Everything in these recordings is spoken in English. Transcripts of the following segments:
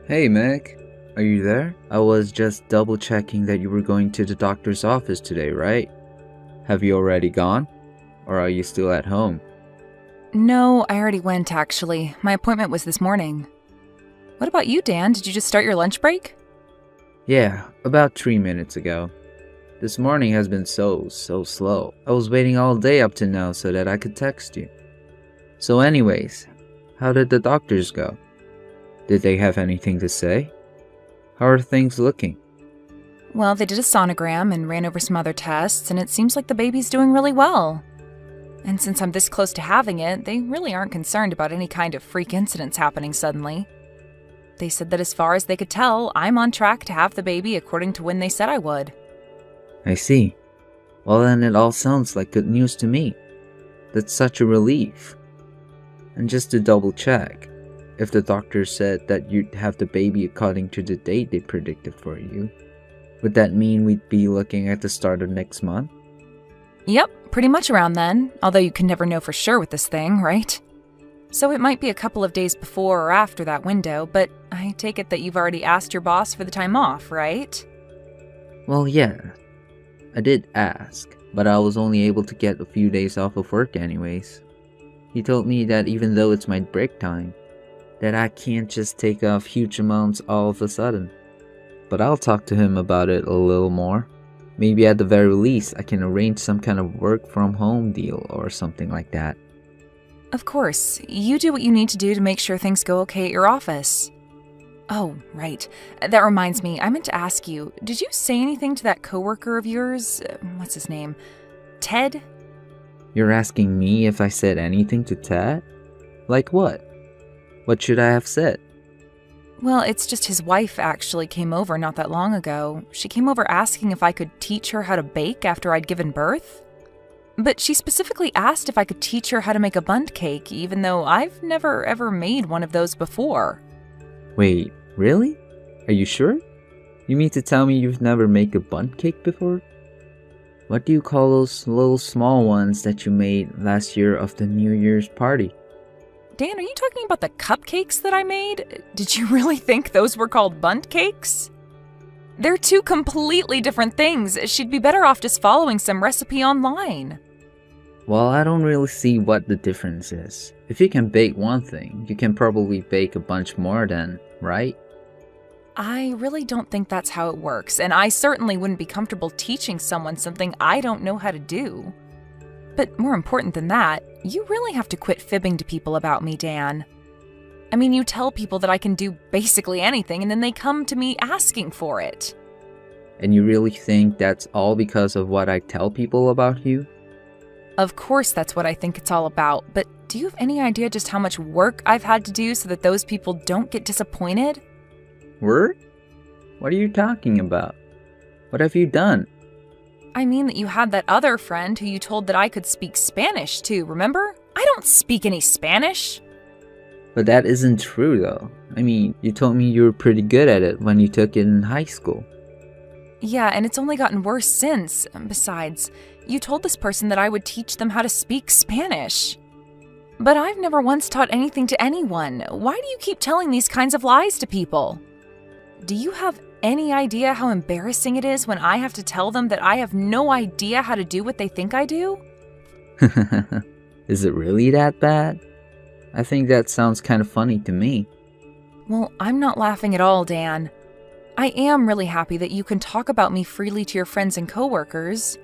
Hey Meg, are you there? I was just double checking that you were going to the doctor's office today, right? Have you already gone? Or are you still at home? No, I already went actually. My appointment was this morning. What about you, Dan? Did you just start your lunch break? Yeah, about 3 minutes ago. This morning has been so slow. I was waiting all day up to now so that I could text you. So anyways, how did the doctors go? Did they have anything to say? How are things looking? Well, they did a sonogram and ran over some other tests, and it seems like the baby's doing really well. And since I'm this close to having it, they really aren't concerned about any kind of freak incidents happening suddenly. They said that as far as they could tell, I'm on track to have the baby according to when they said I would. I see. Well then it all sounds like good news to me. That's such a relief. And just to double check, if the doctor said that you'd have the baby according to the date they predicted for you, would that mean we'd be looking at the start of next month? Yep, pretty much around then, although you can never know for sure with this thing, right? So it might be a couple of days before or after that window, but I take it that you've already asked your boss for the time off, right? Well, yeah. I did ask, but I was only able to get a few days off of work anyways. He told me that even though it's my break time, that I can't just take off huge amounts all of a sudden. But I'll talk to him about it a little more. Maybe at the very least, I can arrange some kind of work from home deal or something like that. Of course, you do what you need to do to make sure things go okay at your office. Oh, right. That reminds me, I meant to ask you, did you say anything to that coworker of yours? What's his name? Ted? You're asking me if I said anything to Ted? Like what? What should I have said? Well, it's just his wife actually came over not that long ago. She came over asking if I could teach her how to bake after I'd given birth. But she specifically asked if I could teach her how to make a bundt cake, even though I've never ever made one of those before. Wait, really? Are you sure? You mean to tell me you've never made a bundt cake before? What do you call those little small ones that you made last year of the New Year's party? Dan, are you talking about the cupcakes that I made? Did you really think those were called bundt cakes? They're two completely different things. She'd be better off just following some recipe online. Well, I don't really see what the difference is. If you can bake one thing, you can probably bake a bunch more then, right? I really don't think that's how it works, and I certainly wouldn't be comfortable teaching someone something I don't know how to do. But more important than that, you really have to quit fibbing to people about me, Dan. I mean, you tell people that I can do basically anything, and then they come to me asking for it. And you really think that's all because of what I tell people about you? Of course that's what I think it's all about, but do you have any idea just how much work I've had to do so that those people don't get disappointed? Work? What are you talking about? What have you done? I mean that you had that other friend who you told that I could speak Spanish to, remember? I don't speak any Spanish. But that isn't true though. I mean, you told me you were pretty good at it when you took it in high school. Yeah, and it's only gotten worse since. Besides, you told this person that I would teach them how to speak Spanish. But I've never once taught anything to anyone. Why do you keep telling these kinds of lies to people? Do you have any idea how embarrassing it is when I have to tell them that I have no idea how to do what they think I do? Is it really that bad? I think that sounds kind of funny to me. Well, I'm not laughing at all, Dan. I am really happy that you can talk about me freely to your friends and coworkers.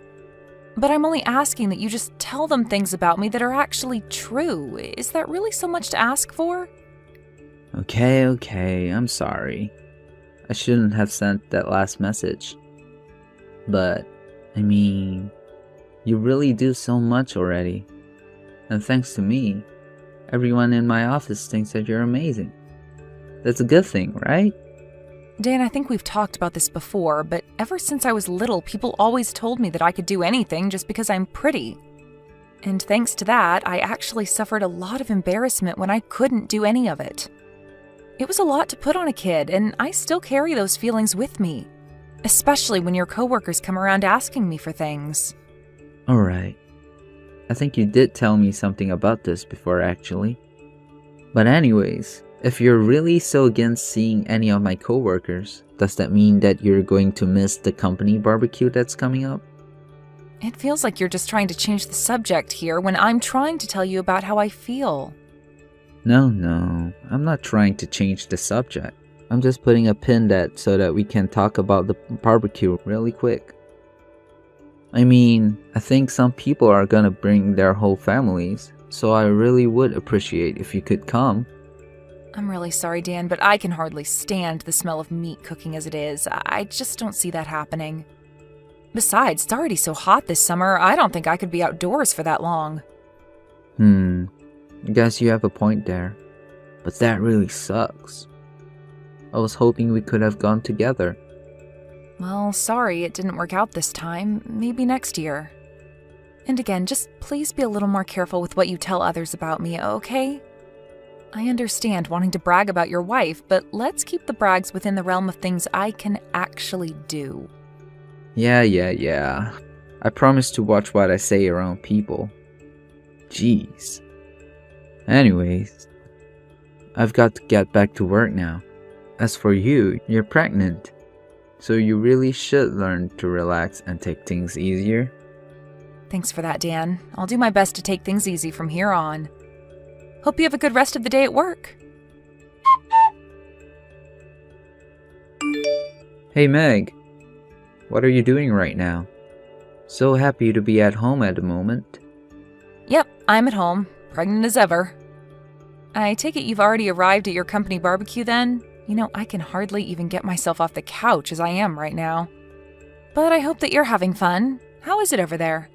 But I'm only asking that you just tell them things about me that are actually true. Is that really so much to ask for? Okay, I'm sorry. I shouldn't have sent that last message. But, I mean, you really do so much already. And thanks to me, everyone in my office thinks that you're amazing. That's a good thing, right? Dan, I think we've talked about this before, but ever since I was little, people always told me that I could do anything just because I'm pretty. And thanks to that, I actually suffered a lot of embarrassment when I couldn't do any of it. It was a lot to put on a kid, and I still carry those feelings with me, especially when your coworkers come around asking me for things. Alright. I think you did tell me something about this before actually. But anyways, If you're really so against seeing any of my coworkers, does that mean that you're going to miss the company barbecue that's coming up? It feels like you're just trying to change the subject here when I'm trying to tell you about how I feel. No, I'm not trying to change the subject. I'm just putting a pin so that we can talk about the barbecue really quick. I mean, I think some people are gonna bring their whole families, so I really would appreciate if you could come. I'm really sorry, Dan, but I can hardly stand the smell of meat cooking as it is. I just don't see that happening. Besides, it's already so hot this summer, I don't think I could be outdoors for that long. I guess you have a point there. But that really sucks. I was hoping we could have gone together. Well, sorry it didn't work out this time. Maybe next year. And again, just please be a little more careful with what you tell others about me, okay? I understand wanting to brag about your wife, but let's keep the brags within the realm of things I can actually do. Yeah. I promise to watch what I say around people. Jeez. Anyways, I've got to get back to work now. As for you, you're pregnant. So you really should learn to relax and take things easier. Thanks for that, Dan. I'll do my best to take things easy from here on. Hope you have a good rest of the day at work. Hey Meg, what are you doing right now? So happy to be at home at the moment. Yep, I'm at home, pregnant as ever. I take it you've already arrived at your company barbecue then? You know, I can hardly even get myself off the couch as I am right now. But I hope that you're having fun. How is it over there?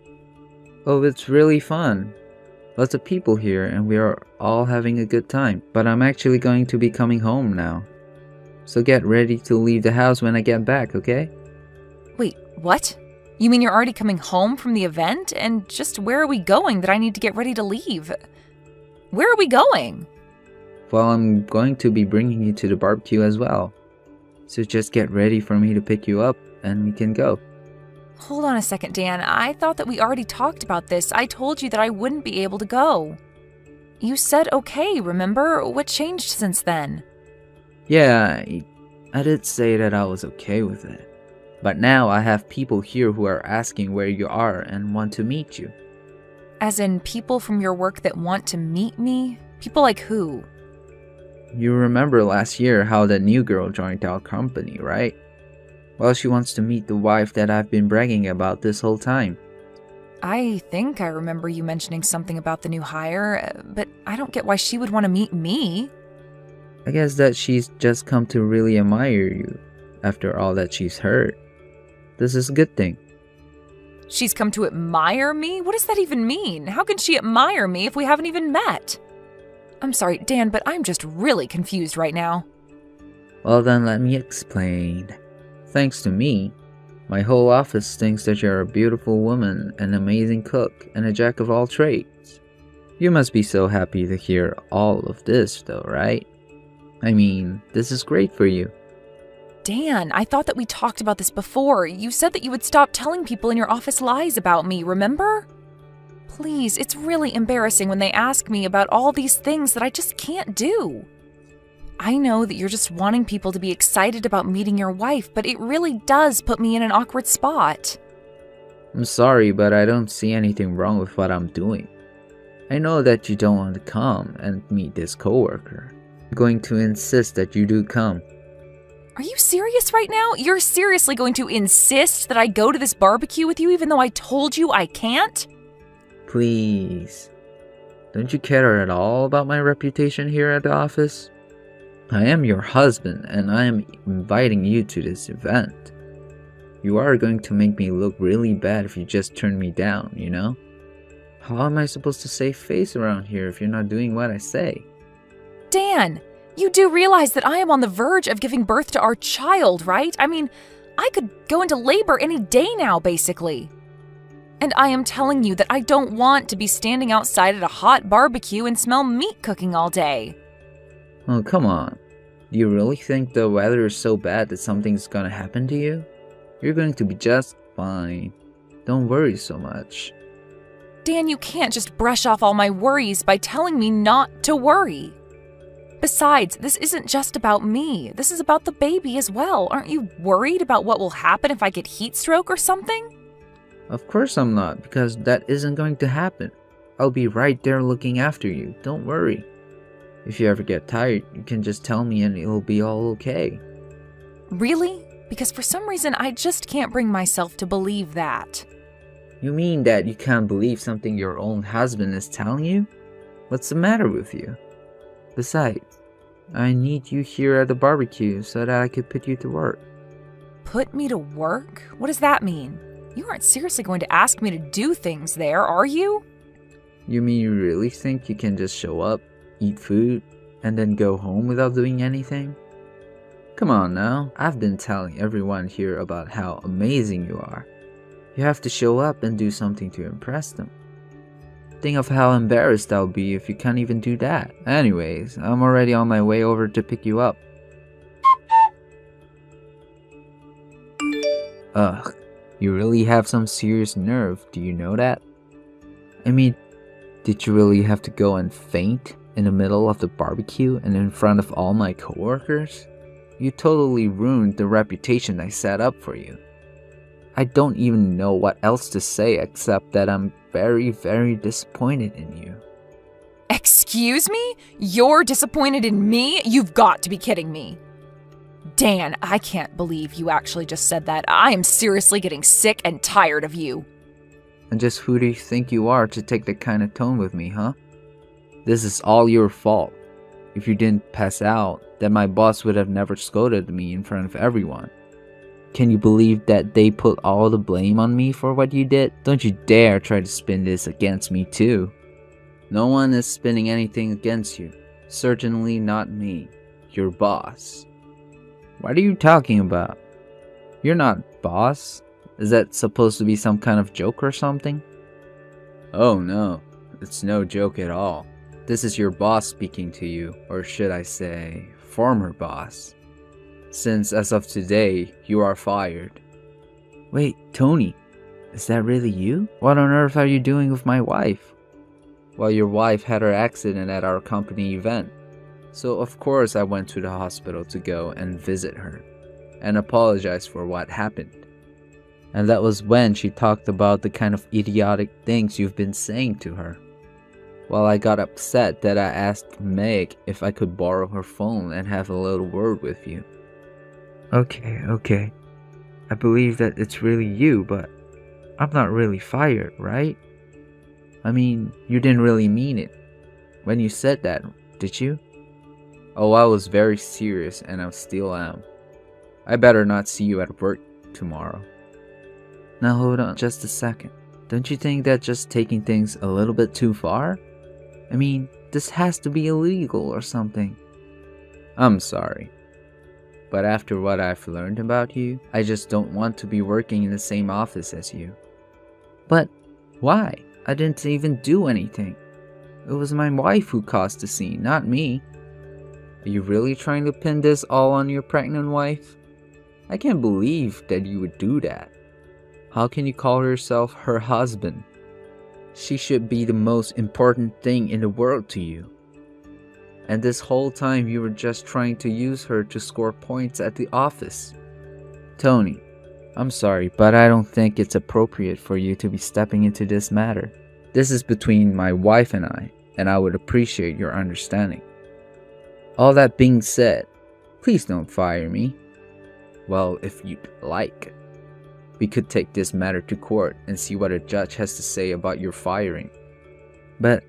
Oh, it's really fun. Lots of people here and we are all having a good time. But I'm actually going to be coming home now. So get ready to leave the house when I get back, okay? Wait, what? You mean you're already coming home from the event? And just where are we going that I need to get ready to leave? Where are we going? Well, I'm going to be bringing you to the barbecue as well. So just get ready for me to pick you up and we can go. Hold on a second, Dan. I thought that we already talked about this. I told you that I wouldn't be able to go. You said okay, remember? What changed since then? Yeah, I did say that I was okay with it. But now I have people here who are asking where you are and want to meet you. As in people from your work that want to meet me? People like who? You remember last year how that new girl joined our company, right? Well, she wants to meet the wife that I've been bragging about this whole time. I think I remember you mentioning something about the new hire, but I don't get why she would want to meet me. I guess that she's just come to really admire you after all that she's heard. This is a good thing. She's come to admire me? What does that even mean? How can she admire me if we haven't even met? I'm sorry, Dan, but I'm just really confused right now. Well then, let me explain. Thanks to me, my whole office thinks that you're a beautiful woman, an amazing cook, and a jack of all trades. You must be so happy to hear all of this though, right? I mean, this is great for you. Dan, I thought that we talked about this before. You said that you would stop telling people in your office lies about me, remember? Please, it's really embarrassing when they ask me about all these things that I just can't do. I know that you're just wanting people to be excited about meeting your wife, but it really does put me in an awkward spot. I'm sorry, but I don't see anything wrong with what I'm doing. I know that you don't want to come and meet this coworker. I'm going to insist that you do come. Are you serious right now? You're seriously going to insist that I go to this barbecue with you even though I told you I can't? Please. Don't you care at all about my reputation here at the office? I am your husband and I am inviting you to this event. You are going to make me look really bad if you just turn me down, you know? How am I supposed to save face around here if you're not doing what I say? Dan, you do realize that I am on the verge of giving birth to our child, right? I mean, I could go into labor any day now, basically. And I am telling you that I don't want to be standing outside at a hot barbecue and smell meat cooking all day. Oh, come on. Do you really think the weather is so bad that something's gonna happen to you? You're going to be just fine. Don't worry so much. Dan, you can't just brush off all my worries by telling me not to worry. Besides, this isn't just about me. This is about the baby as well. Aren't you worried about what will happen if I get heat stroke or something? Of course I'm not, because that isn't going to happen. I'll be right there looking after you, don't worry. If you ever get tired, you can just tell me and it'll be all okay. Really? Because for some reason I just can't bring myself to believe that. You mean that you can't believe something your own husband is telling you? What's the matter with you? Besides, I need you here at the barbecue so that I could put you to work. Put me to work? What does that mean? You aren't seriously going to ask me to do things there, are you? You mean you really think you can just show up, eat food, and then go home without doing anything? Come on now, I've been telling everyone here about how amazing you are. You have to show up and do something to impress them. Think of how embarrassed I'll be if you can't even do that. Anyways, I'm already on my way over to pick you up. Ugh, you really have some serious nerve, do you know that? I mean, did you really have to go and faint in the middle of the barbecue and in front of all my coworkers? You totally ruined the reputation I set up for you. I don't even know what else to say except that I'm very, very disappointed in you. Excuse me? You're disappointed in me? You've got to be kidding me. Dan, I can't believe you actually just said that. I am seriously getting sick and tired of you. And just who do you think you are to take that kind of tone with me, huh? This is all your fault. If you didn't pass out, then my boss would have never scolded me in front of everyone. Can you believe that they put all the blame on me for what you did? Don't you dare try to spin this against me too. No one is spinning anything against you. Certainly not me, your boss. What are you talking about? You're not boss? Is that supposed to be some kind of joke or something? Oh no, it's no joke at all. This is your boss speaking to you, or should I say, former boss. Since as of today, you are fired. Wait, Tony, is that really you? What on earth are you doing with my wife? Well, your wife had her accident at our company event. So of course I went to the hospital to go and visit her and apologize for what happened. And that was when she talked about the kind of idiotic things you've been saying to her. Well, I got upset that I asked Meg if I could borrow her phone and have a little word with you. Okay. I believe that it's really you, but I'm not really fired, right? I mean, you didn't really mean it when you said that, did you? Oh, I was very serious and I still am. I better not see you at work tomorrow. Now hold on just a second. Don't you think that's just taking things a little bit too far? I mean, this has to be illegal or something. I'm sorry. But after what I've learned about you, I just don't want to be working in the same office as you. But why? I didn't even do anything. It was my wife who caused the scene, not me. Are you really trying to pin this all on your pregnant wife? I can't believe that you would do that. How can you call yourself her husband? She should be the most important thing in the world to you. And this whole time you were just trying to use her to score points at the office. Tony, I'm sorry, but I don't think it's appropriate for you to be stepping into this matter. This is between my wife and I would appreciate your understanding. All that being said, please don't fire me. Well, if you'd like, we could take this matter to court and see what a judge has to say about your firing. But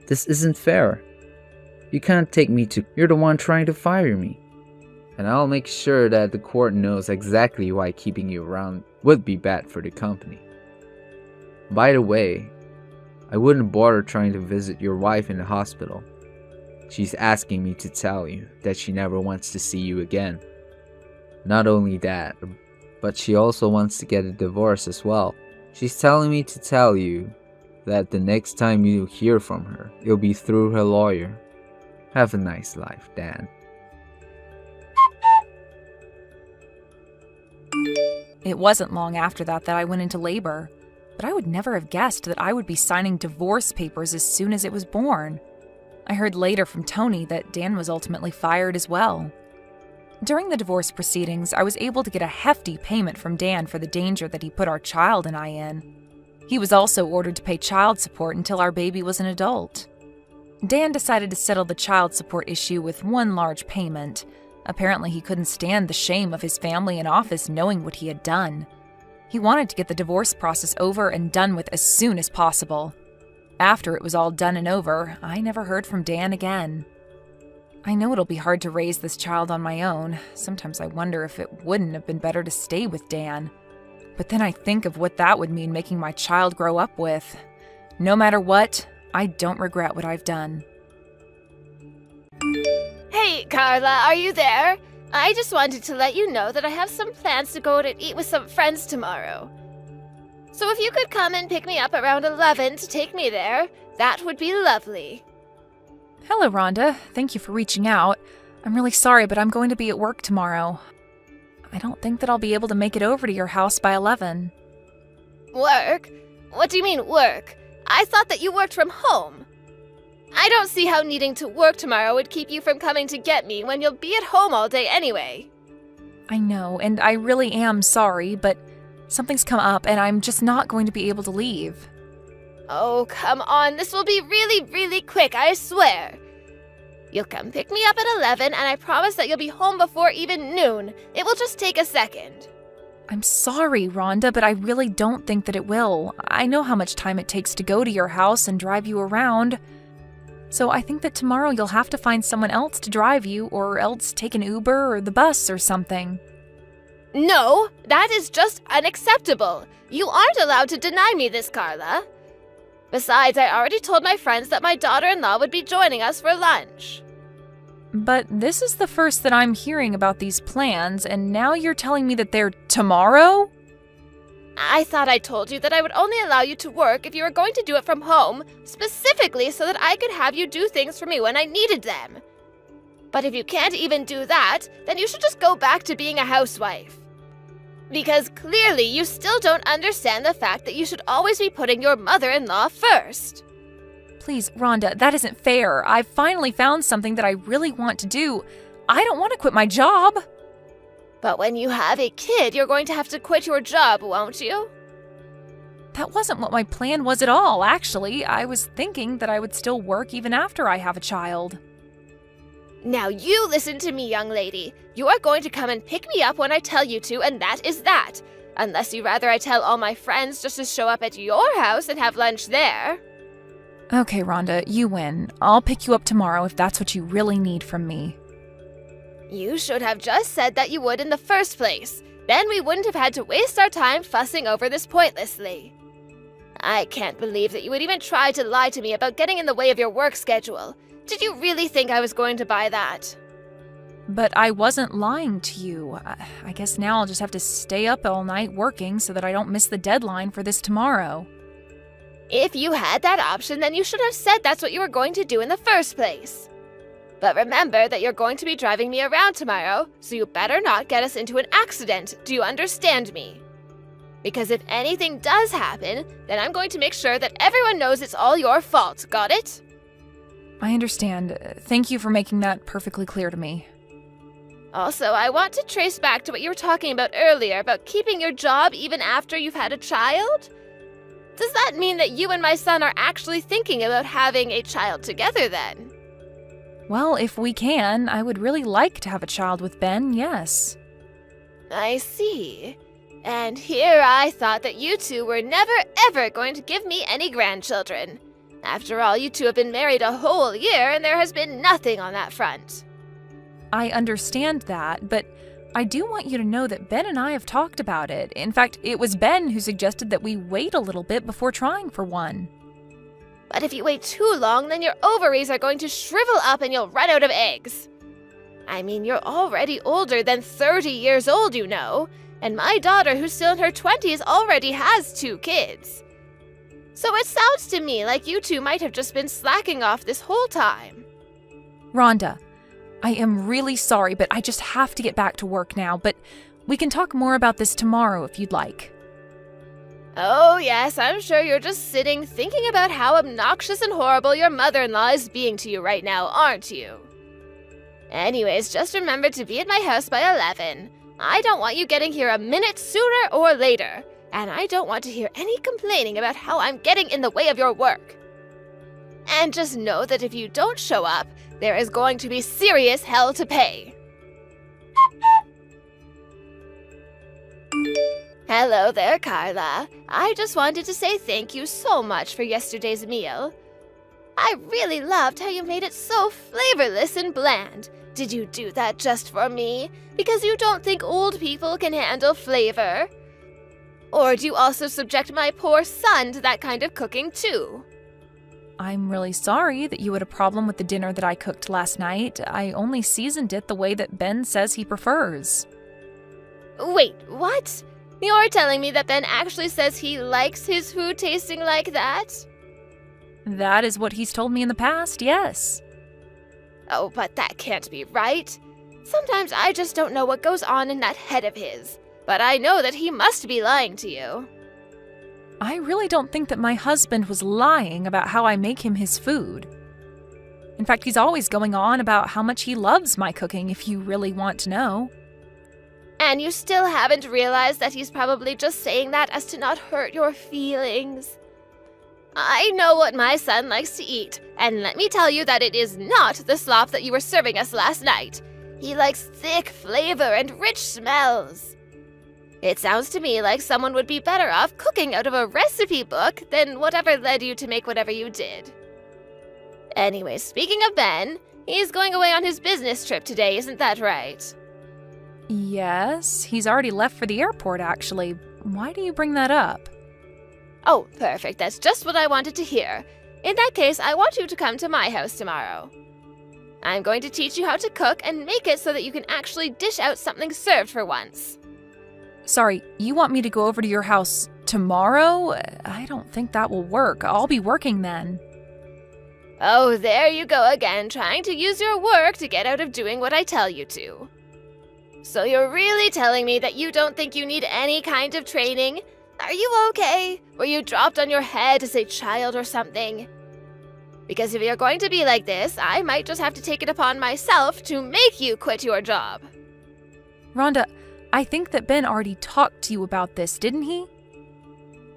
this isn't fair. You can't take me to... You're the one trying to fire me. And I'll make sure that the court knows exactly why keeping you around would be bad for the company. By the way, I wouldn't bother trying to visit your wife in the hospital. She's asking me to tell you that she never wants to see you again. Not only that, but she also wants to get a divorce as well. She's telling me to tell you that the next time you hear from her, it'll be through her lawyer. Have a nice life, Dan. It wasn't long after that I went into labor, but I would never have guessed that I would be signing divorce papers as soon as it was born. I heard later from Tony that Dan was ultimately fired as well. During the divorce proceedings, I was able to get a hefty payment from Dan for the danger that he put our child and I in. He was also ordered to pay child support until our baby was an adult. Dan decided to settle the child support issue with one large payment. Apparently, he couldn't stand the shame of his family and office knowing what he had done. He wanted to get the divorce process over and done with as soon as possible. After it was all done and over, I never heard from Dan again. I know it'll be hard to raise this child on my own. Sometimes I wonder if it wouldn't have been better to stay with Dan. But then I think of what that would mean making my child grow up with. No matter what, I don't regret what I've done. Hey, Carla, are you there? I just wanted to let you know that I have some plans to go out and eat with some friends tomorrow. So if you could come and pick me up around 11 to take me there, that would be lovely. Hello, Rhonda. Thank you for reaching out. I'm really sorry, but I'm going to be at work tomorrow. I don't think that I'll be able to make it over to your house by 11. Work? What do you mean, work? I thought that you worked from home. I don't see how needing to work tomorrow would keep you from coming to get me when you'll be at home all day anyway. I know, and I really am sorry, but something's come up and I'm just not going to be able to leave. Oh, come on. This will be really, really quick, I swear. You'll come pick me up at 11, and I promise that you'll be home before even noon. It will just take a second. I'm sorry, Rhonda, but I really don't think that it will. I know how much time it takes to go to your house and drive you around. So I think that tomorrow you'll have to find someone else to drive you, or else take an Uber or the bus or something. No, that is just unacceptable. You aren't allowed to deny me this, Carla. Besides, I already told my friends that my daughter-in-law would be joining us for lunch. But this is the first that I'm hearing about these plans, and now you're telling me that they're tomorrow? I thought I told you that I would only allow you to work if you were going to do it from home, specifically so that I could have you do things for me when I needed them. But if you can't even do that, then you should just go back to being a housewife. Because clearly you still don't understand the fact that you should always be putting your mother-in-law first. Please, Rhonda, that isn't fair. I've finally found something that I really want to do. I don't want to quit my job. But when you have a kid, you're going to have to quit your job, won't you? That wasn't what my plan was at all, actually. I was thinking that I would still work even after I have a child. Now you listen to me, young lady. You are going to come and pick me up when I tell you to, and that is that. Unless you rather I tell all my friends just to show up at your house and have lunch there. Okay, Rhonda, you win. I'll pick you up tomorrow if that's what you really need from me. You should have just said that you would in the first place. Then we wouldn't have had to waste our time fussing over this pointlessly. I can't believe that you would even try to lie to me about getting in the way of your work schedule. Did you really think I was going to buy that? But I wasn't lying to you. I guess now I'll just have to stay up all night working so that I don't miss the deadline for this tomorrow. If you had that option, then you should have said that's what you were going to do in the first place. But remember that you're going to be driving me around tomorrow, so you better not get us into an accident. Do you understand me? Because if anything does happen, then I'm going to make sure that everyone knows it's all your fault. Got it? I understand. Thank you for making that perfectly clear to me. Also, I want to trace back to what you were talking about earlier about keeping your job even after you've had a child. Does that mean that you and my son are actually thinking about having a child together then? Well, if we can, I would really like to have a child with Ben, yes. I see. And here I thought that you two were never ever going to give me any grandchildren. After all, you two have been married a whole year and there has been nothing on that front. I understand that, but I do want you to know that Ben and I have talked about it. In fact, it was Ben who suggested that we wait a little bit before trying for one. But if you wait too long, then your ovaries are going to shrivel up and you'll run out of eggs. I mean, you're already older than 30 years old, you know, and my daughter, who's still in her 20s, already has 2 kids. So it sounds to me like you two might have just been slacking off this whole time. Rhonda, I am really sorry, but I just have to get back to work now, but we can talk more about this tomorrow if you'd like. Oh, yes, I'm sure you're just sitting thinking about how obnoxious and horrible your mother-in-law is being to you right now, aren't you? Anyways, just remember to be at my house by 11. I don't want you getting here a minute sooner or later, and I don't want to hear any complaining about how I'm getting in the way of your work. And just know that if you don't show up, there is going to be serious hell to pay. Hello there, Carla. I just wanted to say thank you so much for yesterday's meal. I really loved how you made it so flavorless and bland. Did you do that just for me? Because you don't think old people can handle flavor? Or do you also subject my poor son to that kind of cooking too? I'm really sorry that you had a problem with the dinner that I cooked last night. I only seasoned it the way that Ben says he prefers. Wait, what? You're telling me that Ben actually says he likes his food tasting like that? That is what he's told me in the past, yes. Oh, but that can't be right. Sometimes I just don't know what goes on in that head of his. But I know that he must be lying to you. I really don't think that my husband was lying about how I make him his food. In fact, he's always going on about how much he loves my cooking, if you really want to know. And you still haven't realized that he's probably just saying that as to not hurt your feelings. I know what my son likes to eat, and let me tell you that it is not the slop that you were serving us last night. He likes thick flavor and rich smells. It sounds to me like someone would be better off cooking out of a recipe book than whatever led you to make whatever you did. Anyway, speaking of Ben, he's going away on his business trip today, isn't that right? Yes, he's already left for the airport, actually. Why do you bring that up? Oh, perfect. That's just what I wanted to hear. In that case, I want you to come to my house tomorrow. I'm going to teach you how to cook and make it so that you can actually dish out something served for once. Sorry, you want me to go over to your house tomorrow? I don't think that will work. I'll be working then. Oh, there you go again, trying to use your work to get out of doing what I tell you to. So you're really telling me that you don't think you need any kind of training? Are you okay? Were you dropped on your head as a child or something? Because if you're going to be like this, I might just have to take it upon myself to make you quit your job. Rhonda, I think that Ben already talked to you about this, didn't he?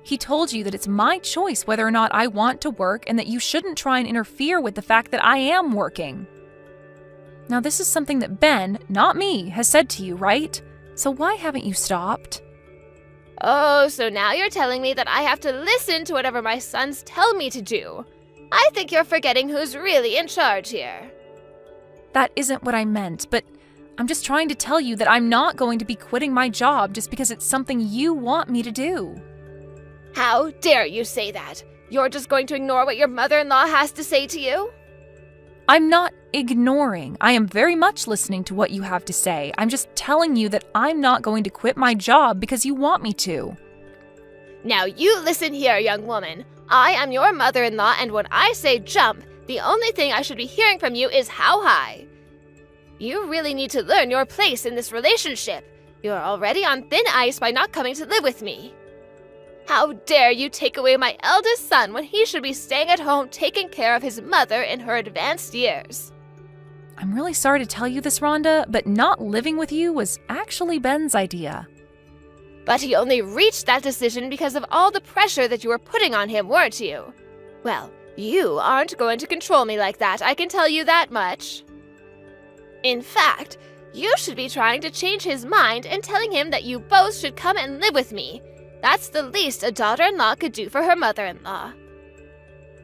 He told you that it's my choice whether or not I want to work and that you shouldn't try and interfere with the fact that I am working. Now, this is something that Ben, not me, has said to you, right? So why haven't you stopped? Oh, so now you're telling me that I have to listen to whatever my sons tell me to do. I think you're forgetting who's really in charge here. That isn't what I meant, but I'm just trying to tell you that I'm not going to be quitting my job just because it's something you want me to do. How dare you say that? You're just going to ignore what your mother-in-law has to say to you? I'm not ignoring. I am very much listening to what you have to say. I'm just telling you that I'm not going to quit my job because you want me to. Now you listen here, young woman. I am your mother-in-law, and when I say jump, the only thing I should be hearing from you is how high. You really need to learn your place in this relationship. You're already on thin ice by not coming to live with me. How dare you take away my eldest son when he should be staying at home taking care of his mother in her advanced years? I'm really sorry to tell you this, Rhonda, but not living with you was actually Ben's idea. But he only reached that decision because of all the pressure that you were putting on him, weren't you? Well, you aren't going to control me like that, I can tell you that much. In fact, you should be trying to change his mind and telling him that you both should come and live with me. That's the least a daughter-in-law could do for her mother-in-law.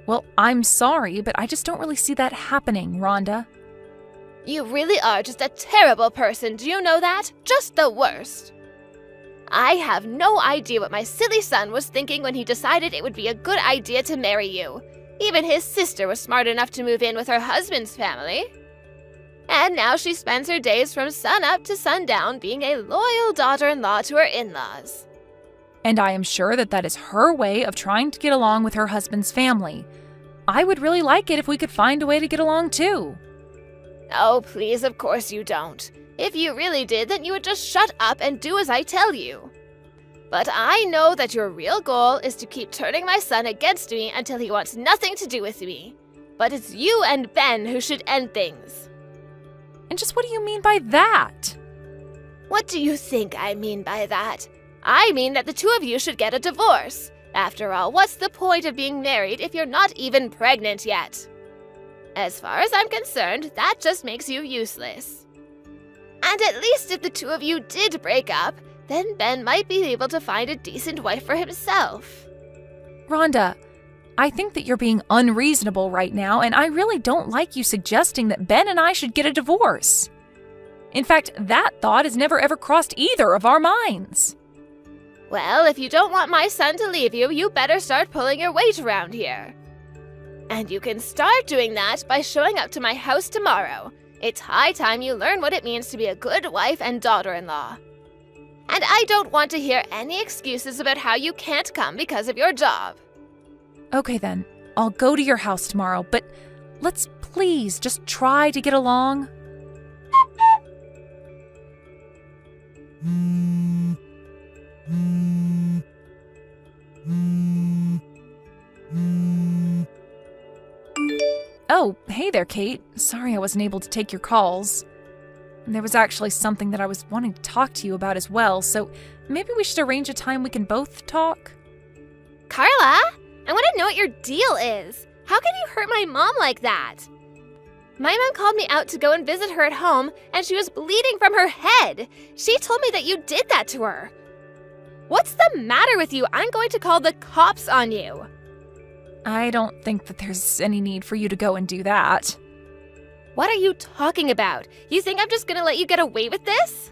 Well, I'm sorry, but I just don't really see that happening, Rhonda. You really are just a terrible person, do you know that? Just the worst. I have no idea what my silly son was thinking when he decided it would be a good idea to marry you. Even his sister was smart enough to move in with her husband's family. And now she spends her days from sunup to sundown being a loyal daughter-in-law to her in-laws. And I am sure that that is her way of trying to get along with her husband's family. I would really like it if we could find a way to get along too. Oh, please, of course you don't. If you really did, then you would just shut up and do as I tell you. But I know that your real goal is to keep turning my son against me until he wants nothing to do with me. But it's you and Ben who should end things. And just what do you mean by that? What do you think I mean by that? I mean that the two of you should get a divorce. After all, what's the point of being married if you're not even pregnant yet? As far as I'm concerned, that just makes you useless. And at least if the two of you did break up, then Ben might be able to find a decent wife for himself. Rhonda, I think that you're being unreasonable right now, and I really don't like you suggesting that Ben and I should get a divorce. In fact, that thought has never ever crossed either of our minds. Well, if you don't want my son to leave you, you better start pulling your weight around here. And you can start doing that by showing up to my house tomorrow. It's high time you learn what it means to be a good wife and daughter-in-law. And I don't want to hear any excuses about how you can't come because of your job. Okay then, I'll go to your house tomorrow, but let's please just try to get along. Oh, hey there, Kate. Sorry I wasn't able to take your calls. There was actually something that I was wanting to talk to you about as well, so maybe we should arrange a time we can both talk. Carla, I want to know what your deal is. How can you hurt my mom like that? My mom called me out to go and visit her at home, and she was bleeding from her head. She told me that you did that to her. What's the matter with you? I'm going to call the cops on you. I don't think that there's any need for you to go and do that. What are you talking about? You think I'm just gonna let you get away with this?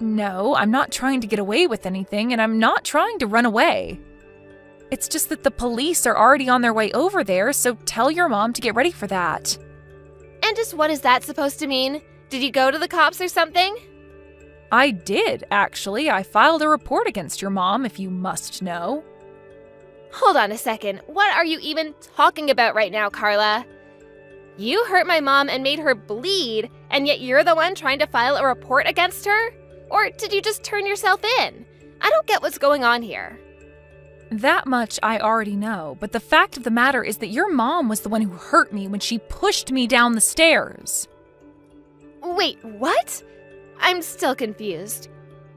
No, I'm not trying to get away with anything, and I'm not trying to run away. It's just that the police are already on their way over there, so tell your mom to get ready for that. And just what is that supposed to mean? Did you go to the cops or something? I did, actually. I filed a report against your mom, if you must know. Hold on a second. What are you even talking about right now, Carla? You hurt my mom and made her bleed, and yet you're the one trying to file a report against her? Or did you just turn yourself in? I don't get what's going on here. That much I already know, but the fact of the matter is that your mom was the one who hurt me when she pushed me down the stairs. Wait, what? I'm still confused.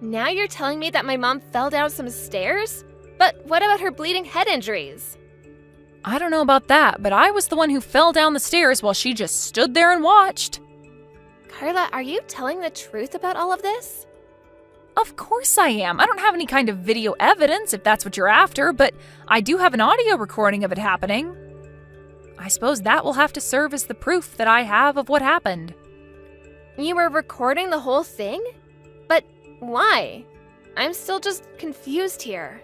Now you're telling me that my mom fell down some stairs? But what about her bleeding head injuries? I don't know about that, but I was the one who fell down the stairs while she just stood there and watched. Carla, are you telling the truth about all of this? Of course I am. I don't have any kind of video evidence if that's what you're after, but I do have an audio recording of it happening. I suppose that will have to serve as the proof that I have of what happened. You were recording the whole thing? But why? I'm still just confused here.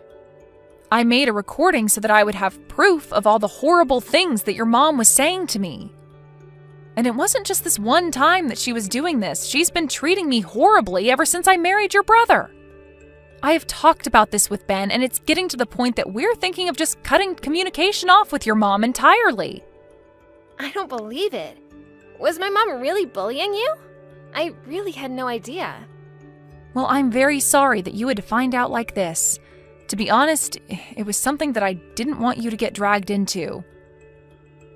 I made a recording so that I would have proof of all the horrible things that your mom was saying to me. And it wasn't just this one time that she was doing this. She's been treating me horribly ever since I married your brother. I have talked about this with Ben, and it's getting to the point that we're thinking of just cutting communication off with your mom entirely. I don't believe it. Was my mom really bullying you? I really had no idea. Well, I'm very sorry that you had to find out like this. To be honest, it was something that I didn't want you to get dragged into.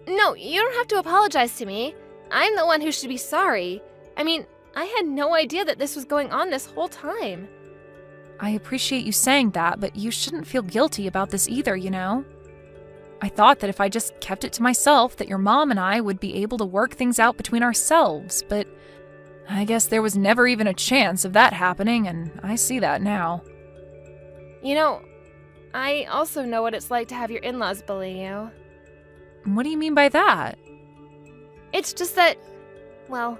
No, you don't have to apologize to me. I'm the one who should be sorry. I mean, I had no idea that this was going on this whole time. I appreciate you saying that, but you shouldn't feel guilty about this either, you know? I thought that if I just kept it to myself, that your mom and I would be able to work things out between ourselves, but I guess there was never even a chance of that happening, and I see that now. You know, I also know what it's like to have your in-laws bully you. What do you mean by that? It's just that, well,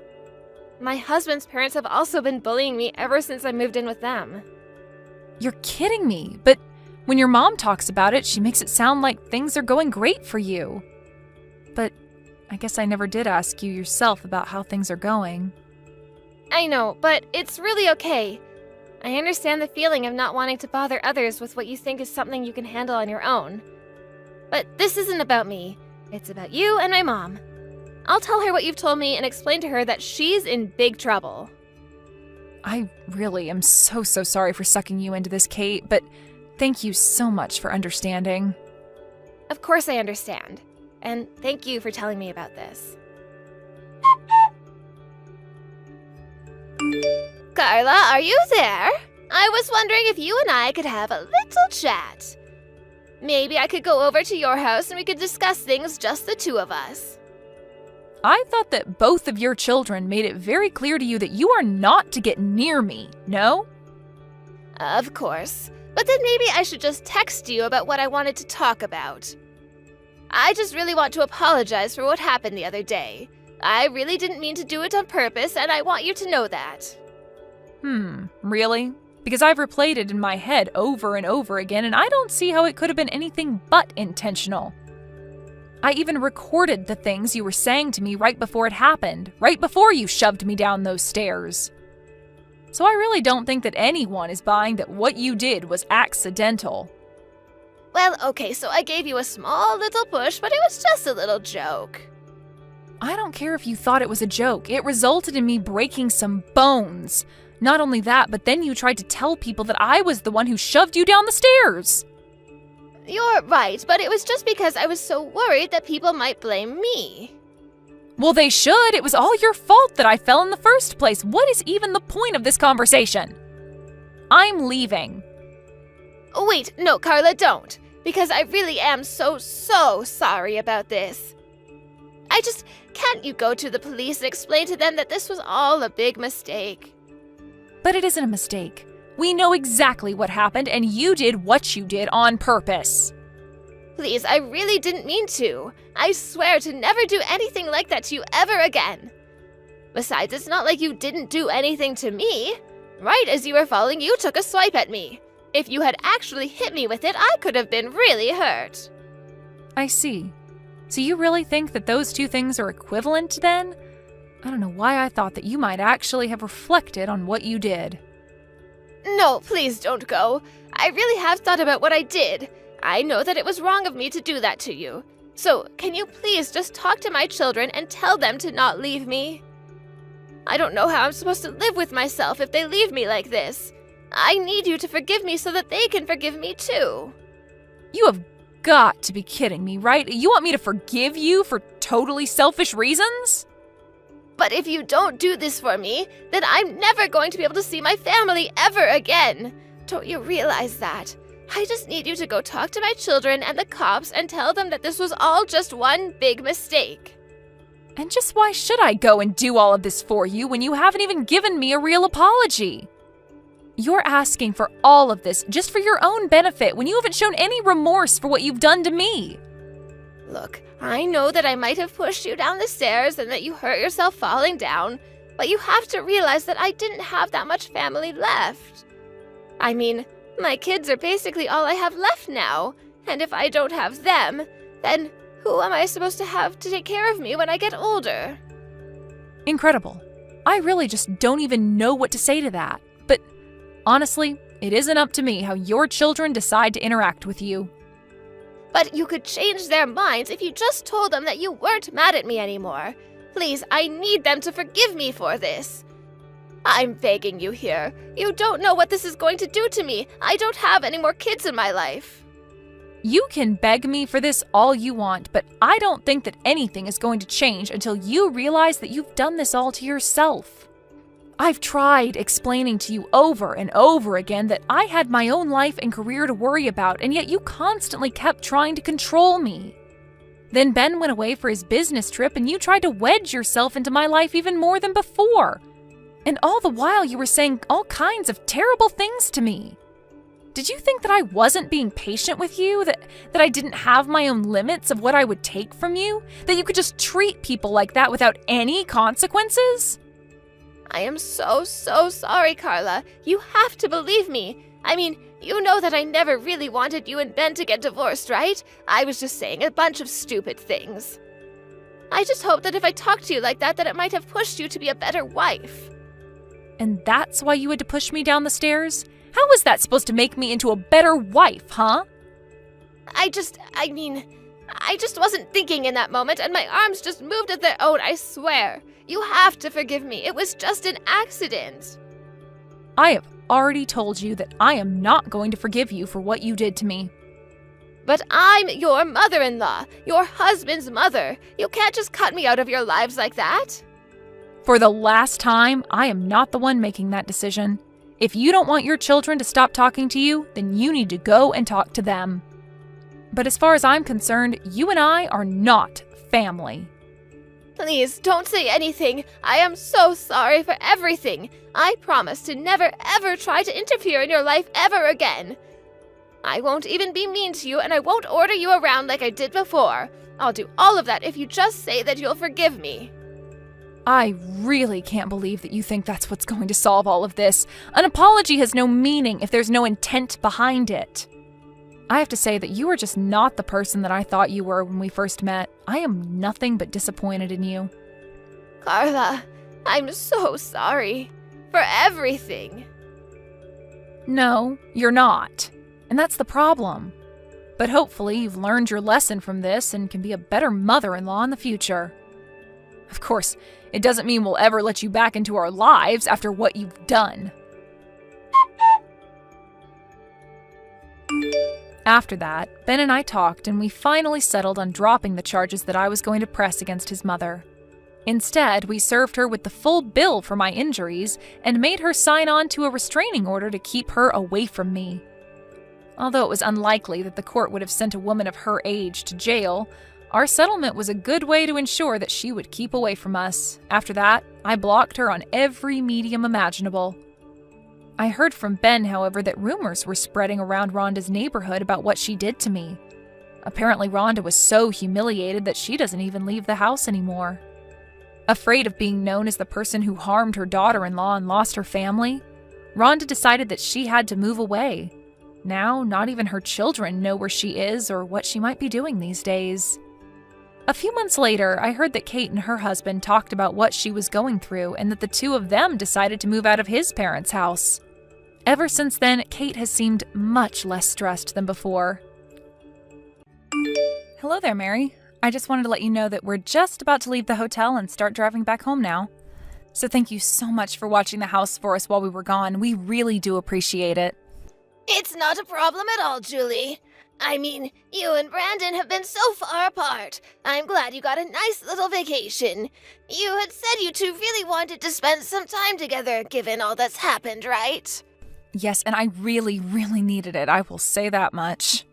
my husband's parents have also been bullying me ever since I moved in with them. You're kidding me, but when your mom talks about it, she makes it sound like things are going great for you. But I guess I never did ask you yourself about how things are going. I know, but it's really okay. I understand the feeling of not wanting to bother others with what you think is something you can handle on your own. But this isn't about me. It's about you and my mom. I'll tell her what you've told me and explain to her that she's in big trouble. I really am so sorry for sucking you into this, Kate, but thank you so much for understanding. Of course I understand. And thank you for telling me about this. Carla, are you there? I was wondering if you and I could have a little chat. Maybe I could go over to your house and we could discuss things just the two of us. I thought that both of your children made it very clear to you that you are not to get near me, no? Of course. But then maybe I should just text you about what I wanted to talk about. I just really want to apologize for what happened the other day. I really didn't mean to do it on purpose, and I want you to know that. Really? Because I've replayed it in my head over and over again, and I don't see how it could have been anything but intentional. I even recorded the things you were saying to me right before it happened, right before you shoved me down those stairs. So I really don't think that anyone is buying that what you did was accidental. Well, okay, so I gave you a small little push, but it was just a little joke. I don't care if you thought it was a joke. It resulted in me breaking some bones. Not only that, but then you tried to tell people that I was the one who shoved you down the stairs. You're right, but it was just because I was so worried that people might blame me. Well, they should. It was all your fault that I fell in the first place. What is even the point of this conversation? I'm leaving. Wait, no, Carla, don't. Because I really am so sorry about this. Can't you go to the police and explain to them that this was all a big mistake? But it isn't a mistake. We know exactly what happened, and you did what you did on purpose. Please, I really didn't mean to. I swear to never do anything like that to you ever again. Besides, it's not like you didn't do anything to me. Right as you were falling, you took a swipe at me. If you had actually hit me with it, I could have been really hurt. I see. So you really think that those two things are equivalent then? I don't know why I thought that you might actually have reflected on what you did. No, please don't go. I really have thought about what I did. I know that it was wrong of me to do that to you. So, can you please just talk to my children and tell them to not leave me? I don't know how I'm supposed to live with myself if they leave me like this. I need you to forgive me so that they can forgive me too. You have got to be kidding me, right? You want me to forgive you for totally selfish reasons? But if you don't do this for me, then I'm never going to be able to see my family ever again. Don't you realize that? I just need you to go talk to my children and the cops and tell them that this was all just one big mistake. And just why should I go and do all of this for you when you haven't even given me a real apology? You're asking for all of this just for your own benefit when you haven't shown any remorse for what you've done to me. Look, I know that I might have pushed you down the stairs and that you hurt yourself falling down, but you have to realize that I didn't have that much family left. I mean, my kids are basically all I have left now, and if I don't have them, then who am I supposed to have to take care of me when I get older? Incredible. I really just don't even know what to say to that. But honestly, it isn't up to me how your children decide to interact with you. But you could change their minds if you just told them that you weren't mad at me anymore. Please, I need them to forgive me for this. I'm begging you here. You don't know what this is going to do to me. I don't have any more kids in my life. You can beg me for this all you want, but I don't think that anything is going to change until you realize that you've done this all to yourself. I've tried explaining to you over and over again that I had my own life and career to worry about, and yet you constantly kept trying to control me. Then Ben went away for his business trip, and you tried to wedge yourself into my life even more than before. And all the while you were saying all kinds of terrible things to me. Did you think that I wasn't being patient with you? That I didn't have my own limits of what I would take from you? That you could just treat people like that without any consequences? I am so sorry, Carla. You have to believe me. I mean, you know that I never really wanted you and Ben to get divorced, right? I was just saying a bunch of stupid things. I just hoped that if I talked to you like that it might have pushed you to be a better wife. And that's why you had to push me down the stairs? How was that supposed to make me into a better wife, huh? I just wasn't thinking in that moment, and my arms just moved of their own, I swear. You have to forgive me. It was just an accident. I have already told you that I am not going to forgive you for what you did to me. But I'm your mother-in-law, your husband's mother. You can't just cut me out of your lives like that. For the last time, I am not the one making that decision. If you don't want your children to stop talking to you, then you need to go and talk to them. But as far as I'm concerned, you and I are not family. Please, don't say anything. I am so sorry for everything. I promise to never ever try to interfere in your life ever again. I won't even be mean to you, and I won't order you around like I did before. I'll do all of that if you just say that you'll forgive me. I really can't believe that you think that's what's going to solve all of this. An apology has no meaning if there's no intent behind it. I have to say that you are just not the person that I thought you were when we first met. I am nothing but disappointed in you. Carla, I'm so sorry for everything. No, you're not. And that's the problem. But hopefully you've learned your lesson from this and can be a better mother-in-law in the future. Of course, it doesn't mean we'll ever let you back into our lives after what you've done. After that, Ben and I talked and we finally settled on dropping the charges that I was going to press against his mother. Instead, we served her with the full bill for my injuries and made her sign on to a restraining order to keep her away from me. Although it was unlikely that the court would have sent a woman of her age to jail, our settlement was a good way to ensure that she would keep away from us. After that, I blocked her on every medium imaginable. I heard from Ben, however, that rumors were spreading around Rhonda's neighborhood about what she did to me. Apparently, Rhonda was so humiliated that she doesn't even leave the house anymore. Afraid of being known as the person who harmed her daughter-in-law and lost her family, Rhonda decided that she had to move away. Now, not even her children know where she is or what she might be doing these days. A few months later, I heard that Kate and her husband talked about what she was going through and that the two of them decided to move out of his parents' house. Ever since then, Kate has seemed much less stressed than before. Hello there, Mary. I just wanted to let you know that we're just about to leave the hotel and start driving back home now. So thank you so much for watching the house for us while we were gone. We really do appreciate it. It's not a problem at all, Julie. I mean, you and Brandon have been so far apart. I'm glad you got a nice little vacation. You had said you two really wanted to spend some time together, given all that's happened, right? Yes, and I really, really needed it. I will say that much.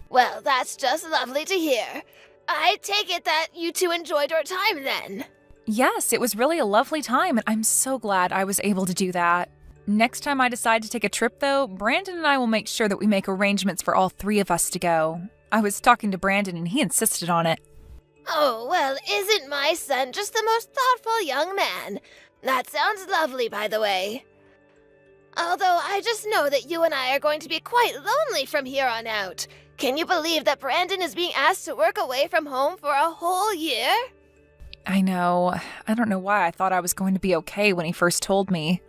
Well, that's just lovely to hear. I take it that you two enjoyed your time then. Yes, it was really a lovely time, and I'm so glad I was able to do that. Next time I decide to take a trip, though, Brandon and I will make sure that we make arrangements for all three of us to go. I was talking to Brandon, and he insisted on it. Oh, well, isn't my son just the most thoughtful young man? That sounds lovely, by the way. Although I just know that you and I are going to be quite lonely from here on out. Can you believe that Brandon is being asked to work away from home for a whole year? I know. I don't know why I thought I was going to be okay when he first told me.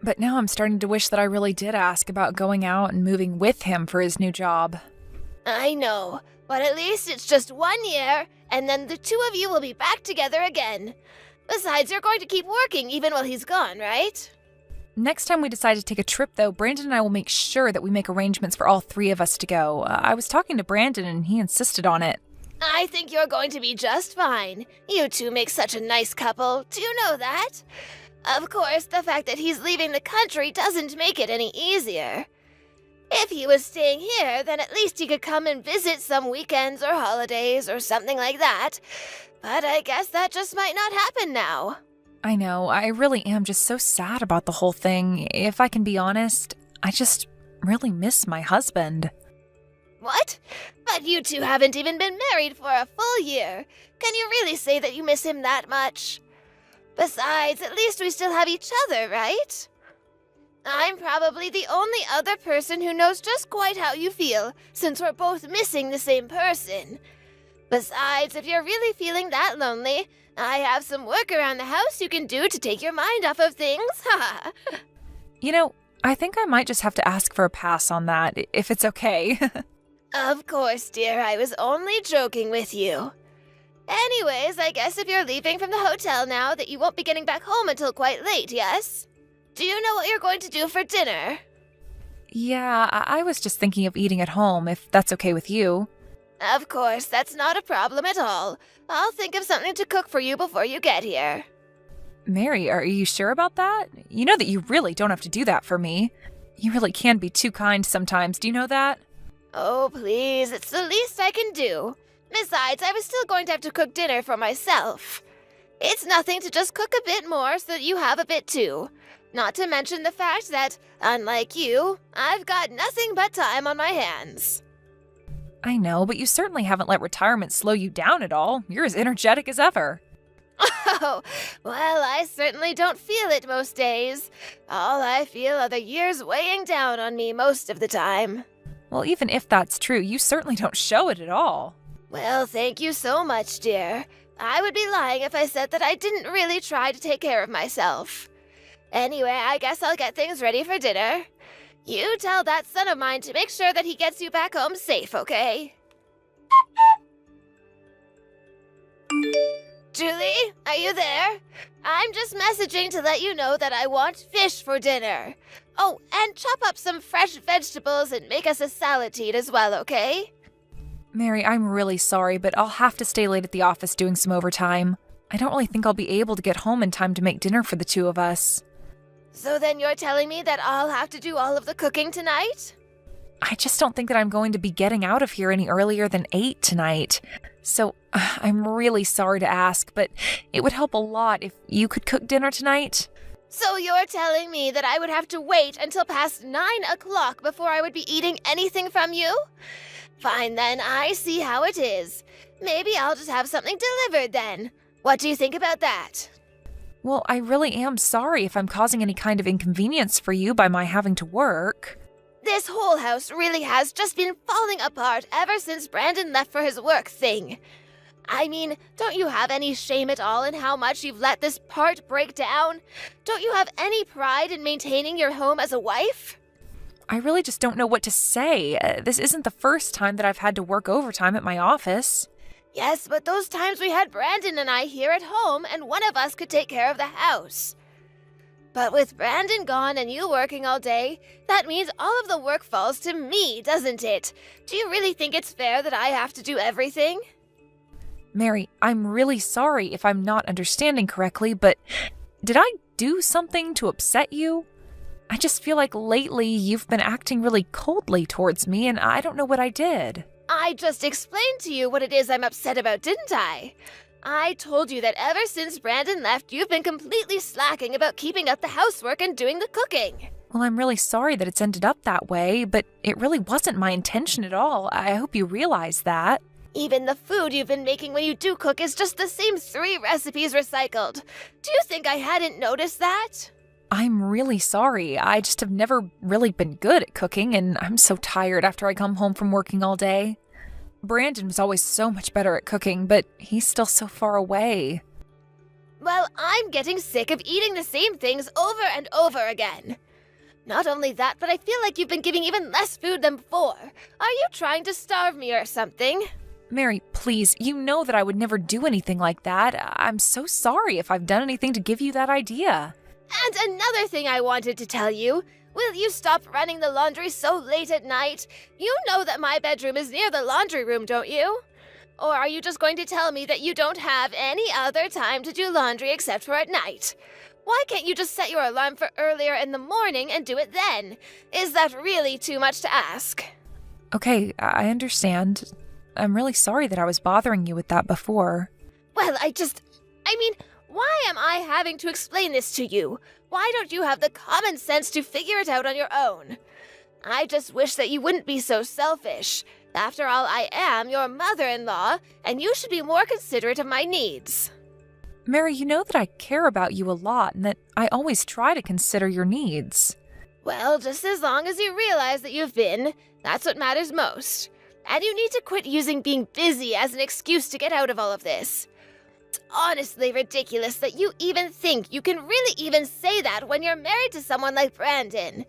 But now I'm starting to wish that I really did ask about going out and moving with him for his new job. I know, but at least it's just 1 year, and then the two of you will be back together again. Besides, you're going to keep working even while he's gone, right? Next time we decide to take a trip, though, Brandon and I will make sure that we make arrangements for all three of us to go. I was talking to Brandon, and he insisted on it. I think you're going to be just fine. You two make such a nice couple. Do you know that? Of course, the fact that he's leaving the country doesn't make it any easier. If he was staying here, then at least he could come and visit some weekends or holidays or something like that. But I guess that just might not happen now. I know, I really am just so sad about the whole thing. If I can be honest, I just really miss my husband. What? But you two haven't even been married for a full year. Can you really say that you miss him that much? Besides, at least we still have each other, right? I'm probably the only other person who knows just quite how you feel, since we're both missing the same person. Besides, if you're really feeling that lonely, I have some work around the house you can do to take your mind off of things, ha! You know, I think I might just have to ask for a pass on that, if it's okay. Of course, dear, I was only joking with you. Anyways, I guess if you're leaving from the hotel now, that you won't be getting back home until quite late, yes? Do you know what you're going to do for dinner? Yeah, I was just thinking of eating at home, if that's okay with you. Of course, that's not a problem at all. I'll think of something to cook for you before you get here. Mary, are you sure about that? You know that you really don't have to do that for me. You really can be too kind sometimes, do you know that? Oh, please, it's the least I can do. Besides, I was still going to have to cook dinner for myself. It's nothing to just cook a bit more so that you have a bit too. Not to mention the fact that, unlike you, I've got nothing but time on my hands. I know, but you certainly haven't let retirement slow you down at all. You're as energetic as ever. Oh, well, I certainly don't feel it most days. All I feel are the years weighing down on me most of the time. Well, even if that's true, you certainly don't show it at all. Well, thank you so much, dear. I would be lying if I said that I didn't really try to take care of myself. Anyway, I guess I'll get things ready for dinner. You tell that son of mine to make sure that he gets you back home safe, okay? Julie, are you there? I'm just messaging to let you know that I want fish for dinner. Oh, and chop up some fresh vegetables and make us a salad to eat as well, okay? Mary, I'm really sorry, but I'll have to stay late at the office doing some overtime. I don't really think I'll be able to get home in time to make dinner for the two of us. So then you're telling me that I'll have to do all of the cooking tonight? I just don't think that I'm going to be getting out of here any earlier than 8 tonight. So, I'm really sorry to ask, but it would help a lot if you could cook dinner tonight. So you're telling me that I would have to wait until past 9 o'clock before I would be eating anything from you? Fine then, I see how it is. Maybe I'll just have something delivered then. What do you think about that? Well, I really am sorry if I'm causing any kind of inconvenience for you by my having to work. This whole house really has just been falling apart ever since Brandon left for his work thing. I mean, don't you have any shame at all in how much you've let this part break down? Don't you have any pride in maintaining your home as a wife? I really just don't know what to say. This isn't the first time that I've had to work overtime at my office. Yes, but those times we had Brandon and I here at home, and one of us could take care of the house. But with Brandon gone and you working all day, that means all of the work falls to me, doesn't it? Do you really think it's fair that I have to do everything? Mary, I'm really sorry if I'm not understanding correctly, but did I do something to upset you? I just feel like lately you've been acting really coldly towards me, and I don't know what I did. I just explained to you what it is I'm upset about, didn't I? I told you that ever since Brandon left, you've been completely slacking about keeping up the housework and doing the cooking. Well, I'm really sorry that it's ended up that way, but it really wasn't my intention at all. I hope you realize that. Even the food you've been making when you do cook is just the same 3 recipes recycled. Do you think I hadn't noticed that? I'm really sorry. I just have never really been good at cooking, and I'm so tired after I come home from working all day. Brandon was always so much better at cooking, but he's still so far away. Well, I'm getting sick of eating the same things over and over again. Not only that, but I feel like you've been giving even less food than before. Are you trying to starve me or something? Mary, please, you know that I would never do anything like that. I'm so sorry if I've done anything to give you that idea. And another thing I wanted to tell you. Will you stop running the laundry so late at night? You know that my bedroom is near the laundry room, don't you? Or are you just going to tell me that you don't have any other time to do laundry except for at night? Why can't you just set your alarm for earlier in the morning and do it then? Is that really too much to ask? Okay, I understand. I'm really sorry that I was bothering you with that before. Well, why am I having to explain this to you? Why don't you have the common sense to figure it out on your own? I just wish that you wouldn't be so selfish. After all, I am your mother-in-law, and you should be more considerate of my needs. Mary, you know that I care about you a lot and that I always try to consider your needs. Well, just as long as you realize that you've been, that's what matters most. And you need to quit using being busy as an excuse to get out of all of this. It's honestly ridiculous that you even think you can really even say that when you're married to someone like Brandon.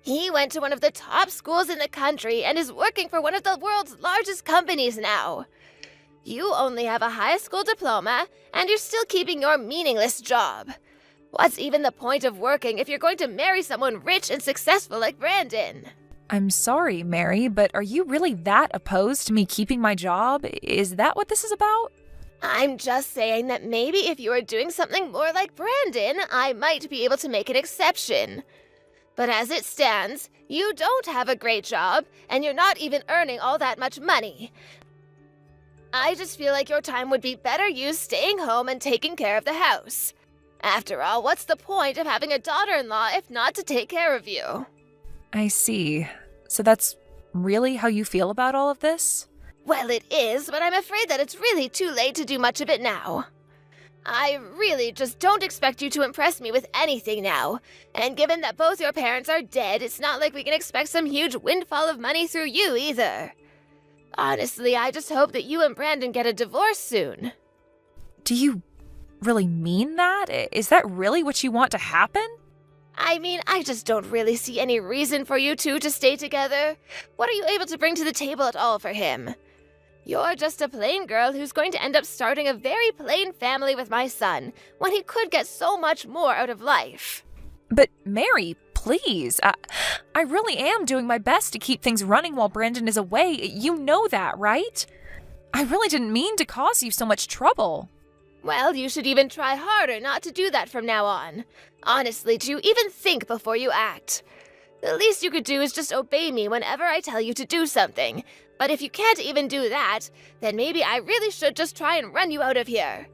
He went to one of the top schools in the country and is working for one of the world's largest companies now. You only have a high school diploma, and you're still keeping your meaningless job. What's even the point of working if you're going to marry someone rich and successful like Brandon? I'm sorry, Mary, but are you really that opposed to me keeping my job? Is that what this is about? I'm just saying that maybe if you were doing something more like Brandon, I might be able to make an exception. But as it stands, you don't have a great job, and you're not even earning all that much money. I just feel like your time would be better used staying home and taking care of the house. After all, what's the point of having a daughter-in-law if not to take care of you? I see. So that's really how you feel about all of this? Well, it is, but I'm afraid that it's really too late to do much of it now. I really just don't expect you to impress me with anything now. And given that both your parents are dead, it's not like we can expect some huge windfall of money through you either. Honestly, I just hope that you and Brandon get a divorce soon. Do you really mean that? Is that really what you want to happen? I mean, I just don't really see any reason for you two to stay together. What are you able to bring to the table at all for him? You're just a plain girl who's going to end up starting a very plain family with my son, when he could get so much more out of life. But Mary, please. I really am doing my best to keep things running while Brandon is away. You know that, right? I really didn't mean to cause you so much trouble. Well, you should even try harder not to do that from now on. Honestly, do you even think before you act? The least you could do is just obey me whenever I tell you to do something. But if you can't even do that, then maybe I really should just try and run you out of here.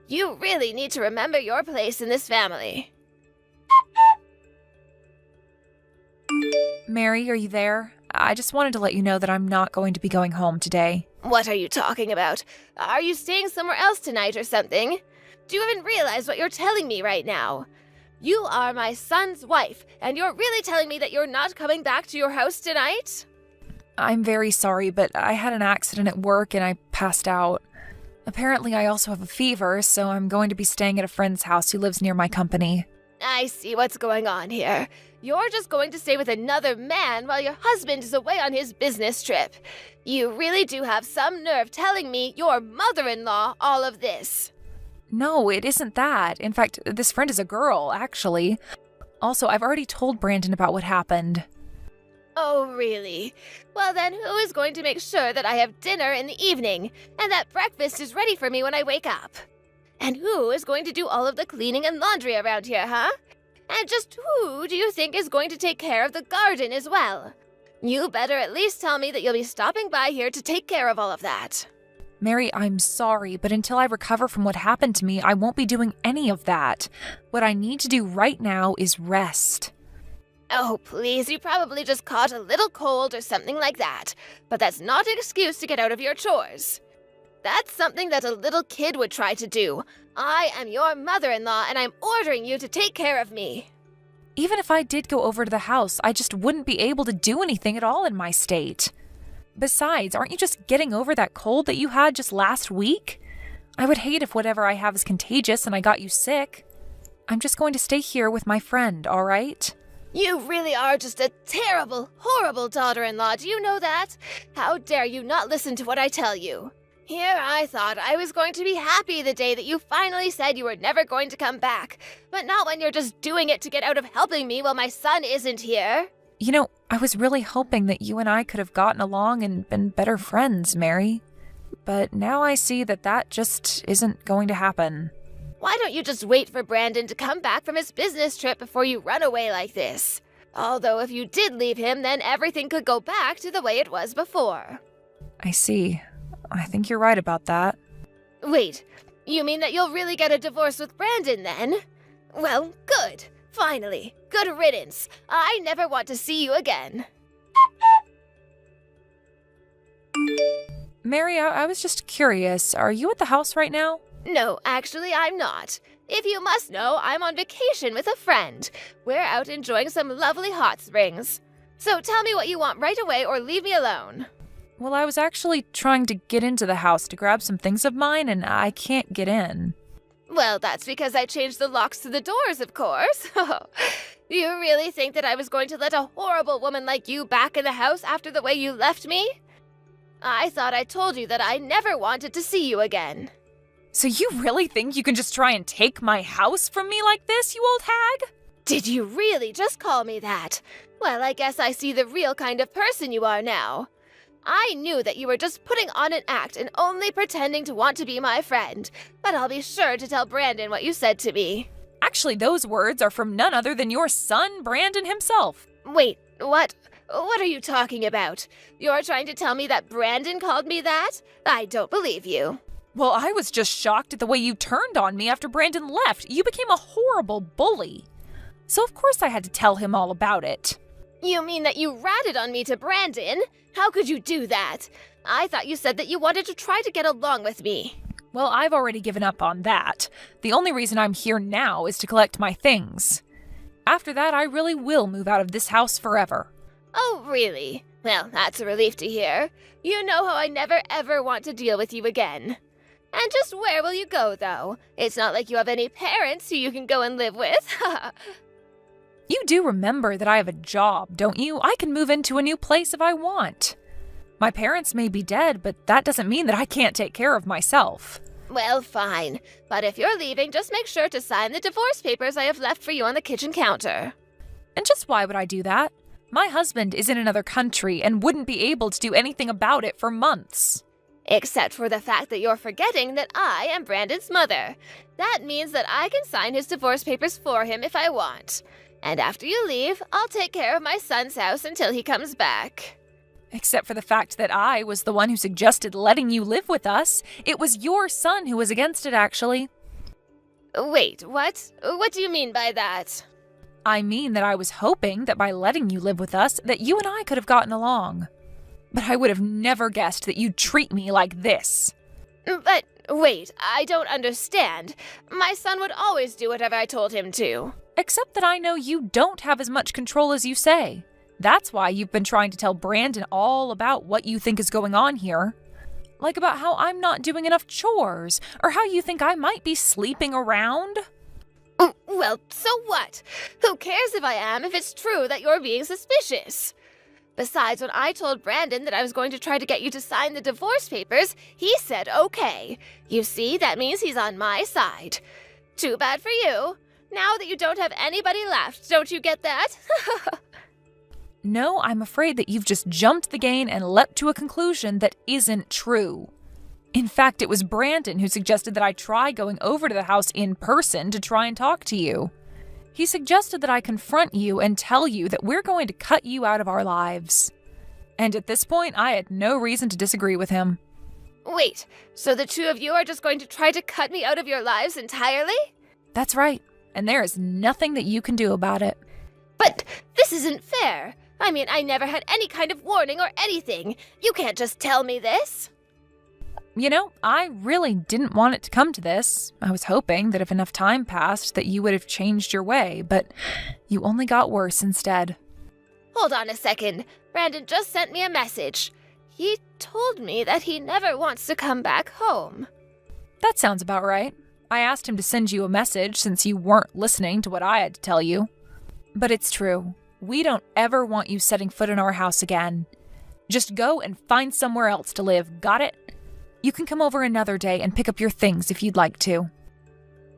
You really need to remember your place in this family. Mary, are you there? I just wanted to let you know that I'm not going to be going home today. What are you talking about? Are you staying somewhere else tonight or something? Do you even realize what you're telling me right now? You are my son's wife, and you're really telling me that you're not coming back to your house tonight? I'm very sorry, but I had an accident at work and I passed out. Apparently, I also have a fever, so I'm going to be staying at a friend's house who lives near my company. I see what's going on here. You're just going to stay with another man while your husband is away on his business trip. You really do have some nerve telling me, your mother-in-law, all of this. No, it isn't that. In fact, this friend is a girl, actually. Also, I've already told Brandon about what happened. Oh, really? Well then, who is going to make sure that I have dinner in the evening, and that breakfast is ready for me when I wake up? And who is going to do all of the cleaning and laundry around here, huh? And just who do you think is going to take care of the garden as well? You better at least tell me that you'll be stopping by here to take care of all of that. Mary, I'm sorry, but until I recover from what happened to me, I won't be doing any of that. What I need to do right now is rest. Oh, please, you probably just caught a little cold or something like that. But that's not an excuse to get out of your chores. That's something that a little kid would try to do. I am your mother-in-law, and I'm ordering you to take care of me. Even if I did go over to the house, I just wouldn't be able to do anything at all in my state. Besides, aren't you just getting over that cold that you had just last week? I would hate if whatever I have is contagious and I got you sick. I'm just going to stay here with my friend, all right? You really are just a terrible, horrible daughter-in-law, do you know that? How dare you not listen to what I tell you? Here I thought I was going to be happy the day that you finally said you were never going to come back, but not when you're just doing it to get out of helping me while my son isn't here. You know, I was really hoping that you and I could have gotten along and been better friends, Mary. But now I see that that just isn't going to happen. Why don't you just wait for Brandon to come back from his business trip before you run away like this? Although if you did leave him, then everything could go back to the way it was before. I see. I think you're right about that. Wait, you mean that you'll really get a divorce with Brandon then? Well, good. Finally. Good riddance. I never want to see you again. Mary, I was just curious. Are you at the house right now? No, actually, I'm not. If you must know, I'm on vacation with a friend. We're out enjoying some lovely hot springs. So tell me what you want right away or leave me alone. Well, I was actually trying to get into the house to grab some things of mine, and I can't get in. Well, that's because I changed the locks to the doors, of course. You really think that I was going to let a horrible woman like you back in the house after the way you left me? I thought I told you that I never wanted to see you again. So you really think you can just try and take my house from me like this, you old hag? Did you really just call me that? Well, I guess I see the real kind of person you are now. I knew that you were just putting on an act and only pretending to want to be my friend, but I'll be sure to tell Brandon what you said to me. Actually, those words are from none other than your son, Brandon himself. Wait, what? What are you talking about? You're trying to tell me that Brandon called me that? I don't believe you. Well, I was just shocked at the way you turned on me after Brandon left. You became a horrible bully. So of course I had to tell him all about it. You mean that you ratted on me to Brandon? How could you do that? I thought you said that you wanted to try to get along with me. Well, I've already given up on that. The only reason I'm here now is to collect my things. After that, I really will move out of this house forever. Oh, really? Well, that's a relief to hear. You know how I never ever want to deal with you again. And just where will you go, though? It's not like you have any parents who you can go and live with. You do remember that I have a job, don't you? I can move into a new place if I want. My parents may be dead, but that doesn't mean that I can't take care of myself. Well, fine. But if you're leaving, just make sure to sign the divorce papers I have left for you on the kitchen counter. And just why would I do that? My husband is in another country and wouldn't be able to do anything about it for months. Except for the fact that you're forgetting that I am Brandon's mother. That means that I can sign his divorce papers for him if I want. And after you leave, I'll take care of my son's house until he comes back. Except for the fact that I was the one who suggested letting you live with us. It was your son who was against it, actually. Wait, what? What do you mean by that? I mean that I was hoping that by letting you live with us, that you and I could have gotten along. But I would have never guessed that you'd treat me like this. But wait, I don't understand. My son would always do whatever I told him to. Except that I know you don't have as much control as you say. That's why you've been trying to tell Brandon all about what you think is going on here. Like about how I'm not doing enough chores, or how you think I might be sleeping around. Well, so what? Who cares if I am if it's true that you're being suspicious? Besides, when I told Brandon that I was going to try to get you to sign the divorce papers, he said okay. You see, that means he's on my side. Too bad for you. Now that you don't have anybody left, don't you get that? No, I'm afraid that you've just jumped the gun and leapt to a conclusion that isn't true. In fact, it was Brandon who suggested that I try going over to the house in person to try and talk to you. He suggested that I confront you and tell you that we're going to cut you out of our lives. And at this point, I had no reason to disagree with him. Wait, so the two of you are just going to try to cut me out of your lives entirely? That's right, and there is nothing that you can do about it. But this isn't fair. I mean, I never had any kind of warning or anything. You can't just tell me this. You know, I really didn't want it to come to this. I was hoping that if enough time passed that you would have changed your way, but you only got worse instead. Hold on a second. Brandon just sent me a message. He told me that he never wants to come back home. That sounds about right. I asked him to send you a message since you weren't listening to what I had to tell you. But it's true. We don't ever want you setting foot in our house again. Just go and find somewhere else to live, got it? You can come over another day and pick up your things if you'd like to.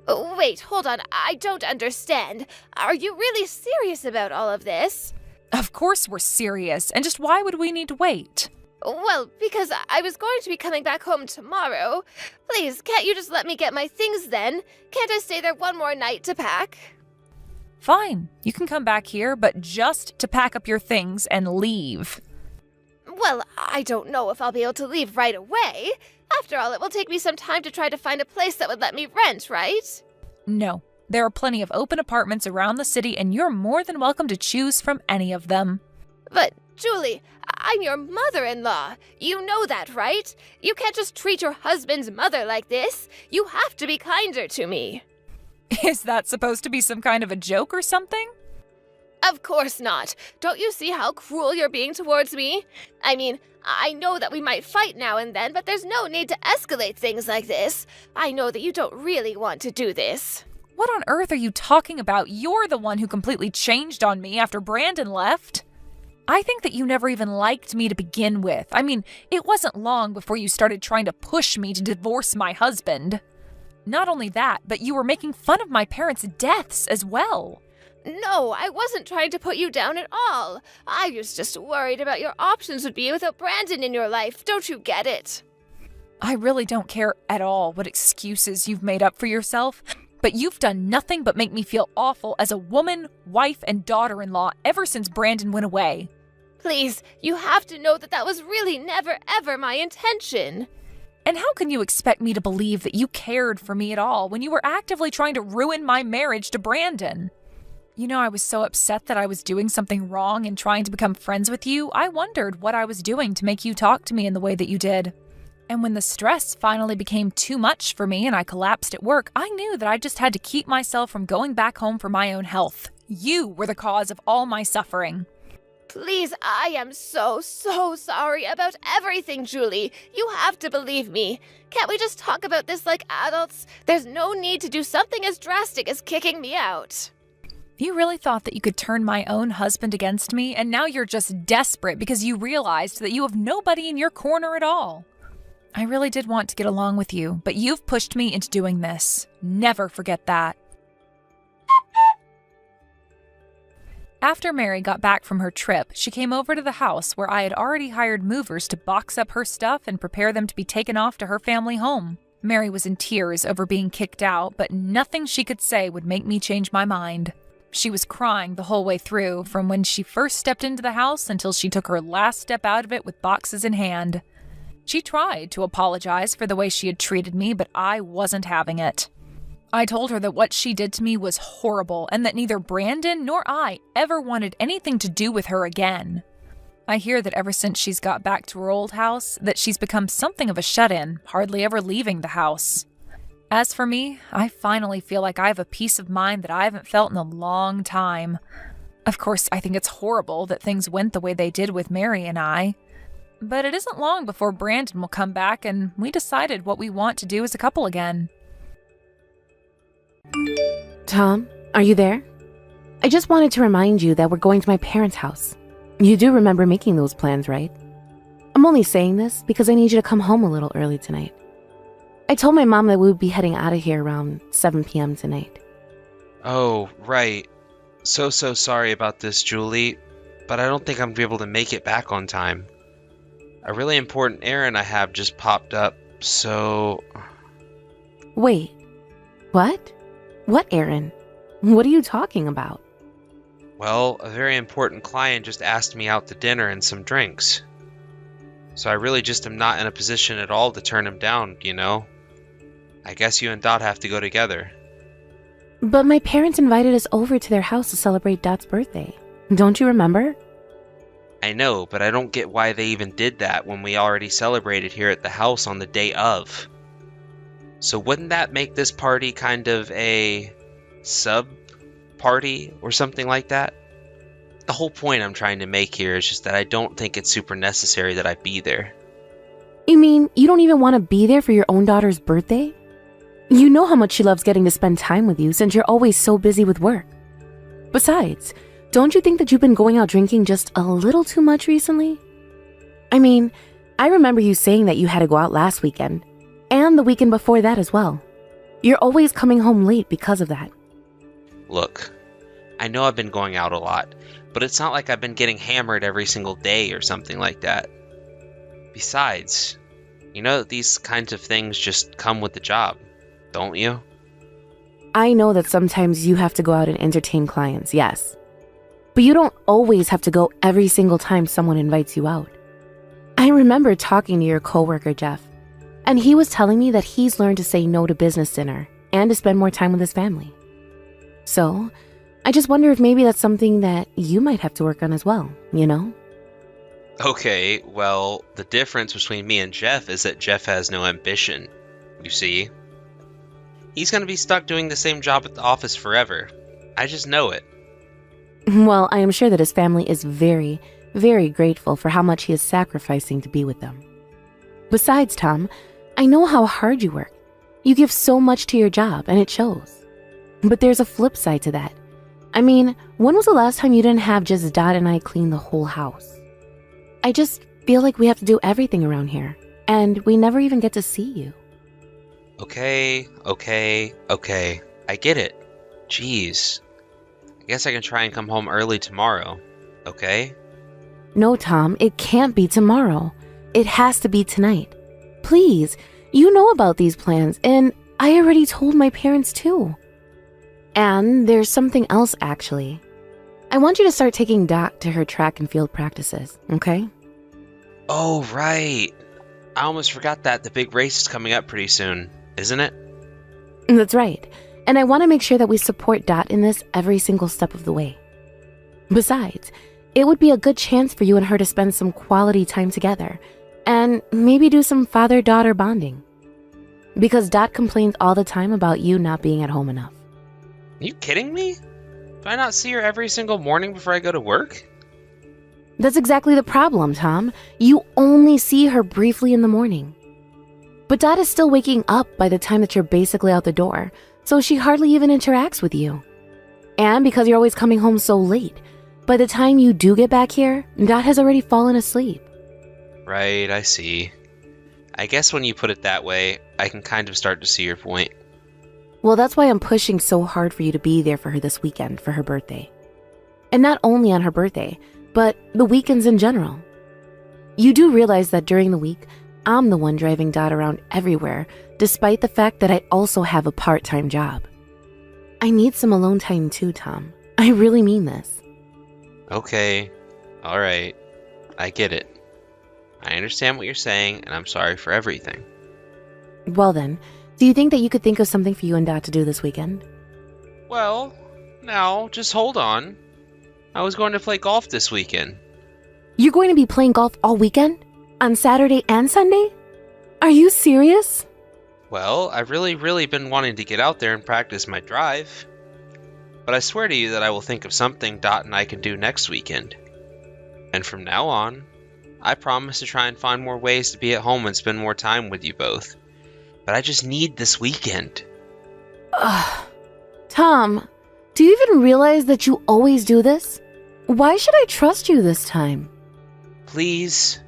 Oh, wait, hold on. I don't understand. Are you really serious about all of this? Of course we're serious, and just why would we need to wait? Well, because I was going to be coming back home tomorrow. Please, can't you just let me get my things then? Can't I stay there one more night to pack? Fine, you can come back here, but just to pack up your things and leave. Well, I don't know if I'll be able to leave right away. After all, it will take me some time to try to find a place that would let me rent, right? No, there are plenty of open apartments around the city, and you're more than welcome to choose from any of them. But, Julie, I'm your mother-in-law. You know that, right? You can't just treat your husband's mother like this. You have to be kinder to me. Is that supposed to be some kind of a joke or something? Of course not. Don't you see how cruel you're being towards me? I mean, I know that we might fight now and then, but there's no need to escalate things like this. I know that you don't really want to do this. What on earth are you talking about? You're the one who completely changed on me after Brandon left. I think that you never even liked me to begin with. I mean, it wasn't long before you started trying to push me to divorce my husband. Not only that, but you were making fun of my parents' deaths as well. No, I wasn't trying to put you down at all. I was just worried about your options would be without Brandon in your life. Don't you get it? I really don't care at all what excuses you've made up for yourself, but you've done nothing but make me feel awful as a woman, wife, and daughter-in-law ever since Brandon went away. Please, you have to know that that was really never ever my intention. And how can you expect me to believe that you cared for me at all when you were actively trying to ruin my marriage to Brandon? You know, I was so upset that I was doing something wrong and trying to become friends with you, I wondered what I was doing to make you talk to me in the way that you did. And when the stress finally became too much for me and I collapsed at work, I knew that I just had to keep myself from going back home for my own health. You were the cause of all my suffering. Please, I am so sorry about everything, Julie. You have to believe me. Can't we just talk about this like adults? There's no need to do something as drastic as kicking me out. You really thought that you could turn my own husband against me, and now you're just desperate because you realized that you have nobody in your corner at all. I really did want to get along with you, but you've pushed me into doing this. Never forget that. After Mary got back from her trip, she came over to the house where I had already hired movers to box up her stuff and prepare them to be taken off to her family home. Mary was in tears over being kicked out, but nothing she could say would make me change my mind. She was crying the whole way through, from when she first stepped into the house until she took her last step out of it with boxes in hand. She tried to apologize for the way she had treated me, but I wasn't having it. I told her that what she did to me was horrible and that neither Brandon nor I ever wanted anything to do with her again. I hear that ever since she's got back to her old house, that she's become something of a shut-in, hardly ever leaving the house. As for me, I finally feel like I have a peace of mind that I haven't felt in a long time. Of course, I think it's horrible that things went the way they did with Mary and I. But it isn't long before Brandon will come back and we decided what we want to do as a couple again. Tom, are you there? I just wanted to remind you that we're going to my parents' house. You do remember making those plans, right? I'm only saying this because I need you to come home a little early tonight. I told my mom that we would be heading out of here around 7 p.m. tonight. Oh, right. So sorry about this, Julie, but I don't think I'm going to be able to make it back on time. A really important errand I have just popped up, so... Wait, what? What errand? What are you talking about? Well, a very important client just asked me out to dinner and some drinks. So I really just am not in a position at all to turn him down, you know? I guess you and Dot have to go together. But my parents invited us over to their house to celebrate Dot's birthday. Don't you remember? I know, but I don't get why they even did that when we already celebrated here at the house on the day of. So wouldn't that make this party kind of a sub-party or something like that? The whole point I'm trying to make here is just that I don't think it's super necessary that I be there. You mean you don't even want to be there for your own daughter's birthday? You know how much she loves getting to spend time with you since you're always so busy with work. Besides, don't you think that you've been going out drinking just a little too much recently? I mean, I remember you saying that you had to go out last weekend, and the weekend before that as well. You're always coming home late because of that. Look, I know I've been going out a lot, but it's not like I've been getting hammered every single day or something like that. Besides, you know that these kinds of things just come with the job, don't you? I know that sometimes you have to go out and entertain clients, yes. But you don't always have to go every single time someone invites you out. I remember talking to your coworker, Jeff, and he was telling me that he's learned to say no to business dinner and to spend more time with his family. So, I just wonder if maybe that's something that you might have to work on as well, you know? Okay, well, the difference between me and Jeff is that Jeff has no ambition, you see? He's gonna be stuck doing the same job at the office forever. I just know it. Well, I am sure that his family is very, very grateful for how much he is sacrificing to be with them. Besides, Tom, I know how hard you work. You give so much to your job, and it shows. But there's a flip side to that. I mean, when was the last time you didn't have just Dot and I clean the whole house? I just feel like we have to do everything around here, and we never even get to see you. Okay. I get it. Jeez. I guess I can try and come home early tomorrow. Okay? No, Tom, it can't be tomorrow. It has to be tonight. Please, you know about these plans, and I already told my parents too. And there's something else, actually. I want you to start taking Dot to her track and field practices, okay? Oh, right. I almost forgot that the big race is coming up pretty soon, isn't it? That's right. And I want to make sure that we support Dot in this every single step of the way. Besides, it would be a good chance for you and her to spend some quality time together and maybe do some father-daughter bonding. Because Dot complains all the time about you not being at home enough. Are you kidding me? Do I not see her every single morning before I go to work? That's exactly the problem, Tom. You only see her briefly in the morning. But Dot is still waking up by the time that you're basically out the door, so she hardly even interacts with you. And because you're always coming home so late, by the time you do get back here, Dot has already fallen asleep. Right, I see. I guess when you put it that way, I can kind of start to see your point. Well, that's why I'm pushing so hard for you to be there for her this weekend for her birthday. And not only on her birthday, but the weekends in general. You do realize that during the week, I'm the one driving Dot around everywhere, despite the fact that I also have a part-time job. I need some alone time too, Tom. I really mean this. Okay, alright. I get it. I understand what you're saying, and I'm sorry for everything. Well then, do you think that you could think of something for you and Dot to do this weekend? Well, now, just hold on. I was going to play golf this weekend. You're going to be playing golf all weekend? On Saturday and Sunday? Are you serious? Well, I've really been wanting to get out there and practice my drive. But I swear to you that I will think of something Dot and I can do next weekend. And from now on, I promise to try and find more ways to be at home and spend more time with you both. But I just need this weekend. Ugh. Tom, do you even realize that you always do this? Why should I trust you this time? Please.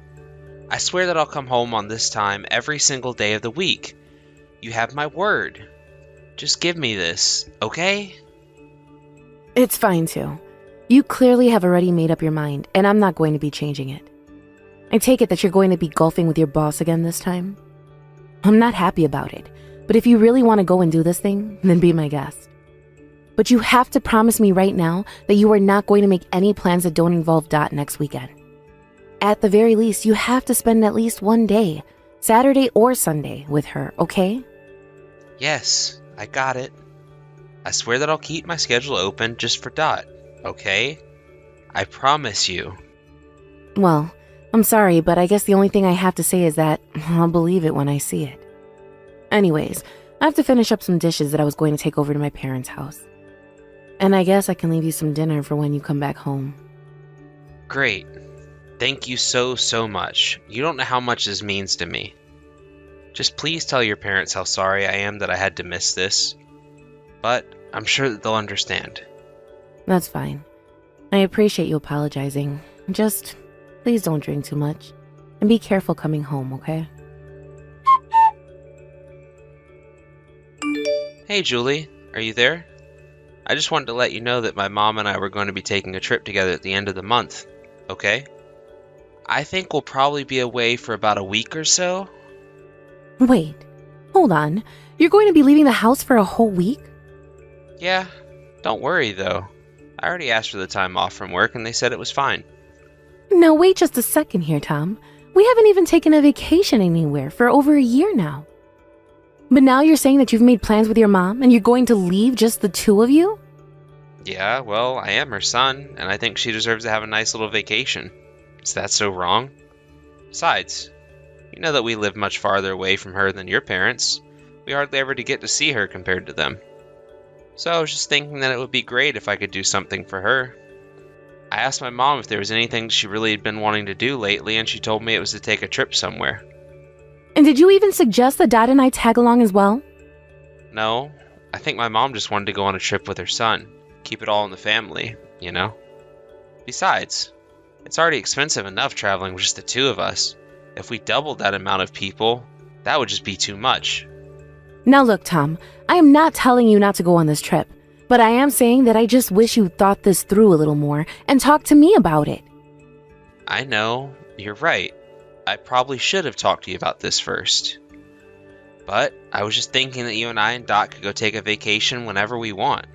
I swear that I'll come home on this time every single day of the week. You have my word. Just give me this, okay? It's fine too. You clearly have already made up your mind, and I'm not going to be changing it. I take it that you're going to be golfing with your boss again this time? I'm not happy about it, but if you really want to go and do this thing, then be my guest. But you have to promise me right now that you are not going to make any plans that don't involve Dot next weekend. At the very least, you have to spend at least one day, Saturday or Sunday, with her, okay? Yes, I got it. I swear that I'll keep my schedule open just for Dot, okay? I promise you. Well, I'm sorry, but I guess the only thing I have to say is that I'll believe it when I see it. Anyways, I have to finish up some dishes that I was going to take over to my parents' house. And I guess I can leave you some dinner for when you come back home. Great. Thank you so much. You don't know how much this means to me. Just please tell your parents how sorry I am that I had to miss this. But I'm sure that they'll understand. That's fine. I appreciate you apologizing. Just please don't drink too much. And be careful coming home, okay? Hey Julie, are you there? I just wanted to let you know that my mom and I were going to be taking a trip together at the end of the month, okay? I think we'll probably be away for about a week or so. Wait, hold on. You're going to be leaving the house for a whole week? Yeah, don't worry though. I already asked for the time off from work and they said it was fine. Now wait just a second here, Tom. We haven't even taken a vacation anywhere for over a year now. But now you're saying that you've made plans with your mom and you're going to leave just the two of you? Yeah, well, I am her son, and I think she deserves to have a nice little vacation. Is that so wrong? Besides, you know that we live much farther away from her than your parents. We hardly ever get to see her compared to them. So I was just thinking that it would be great if I could do something for her. I asked my mom if there was anything she really had been wanting to do lately, and she told me it was to take a trip somewhere. And did you even suggest that Dad and I tag along as well? No, I think my mom just wanted to go on a trip with her son. Keep it all in the family, you know? Besides, it's already expensive enough traveling with just the two of us. If we doubled that amount of people, that would just be too much. Now look, Tom, I am not telling you not to go on this trip, but I am saying that I just wish you thought this through a little more and talked to me about it. I know, you're right. I probably should have talked to you about this first. But I was just thinking that you and I and Dot could go take a vacation whenever we want.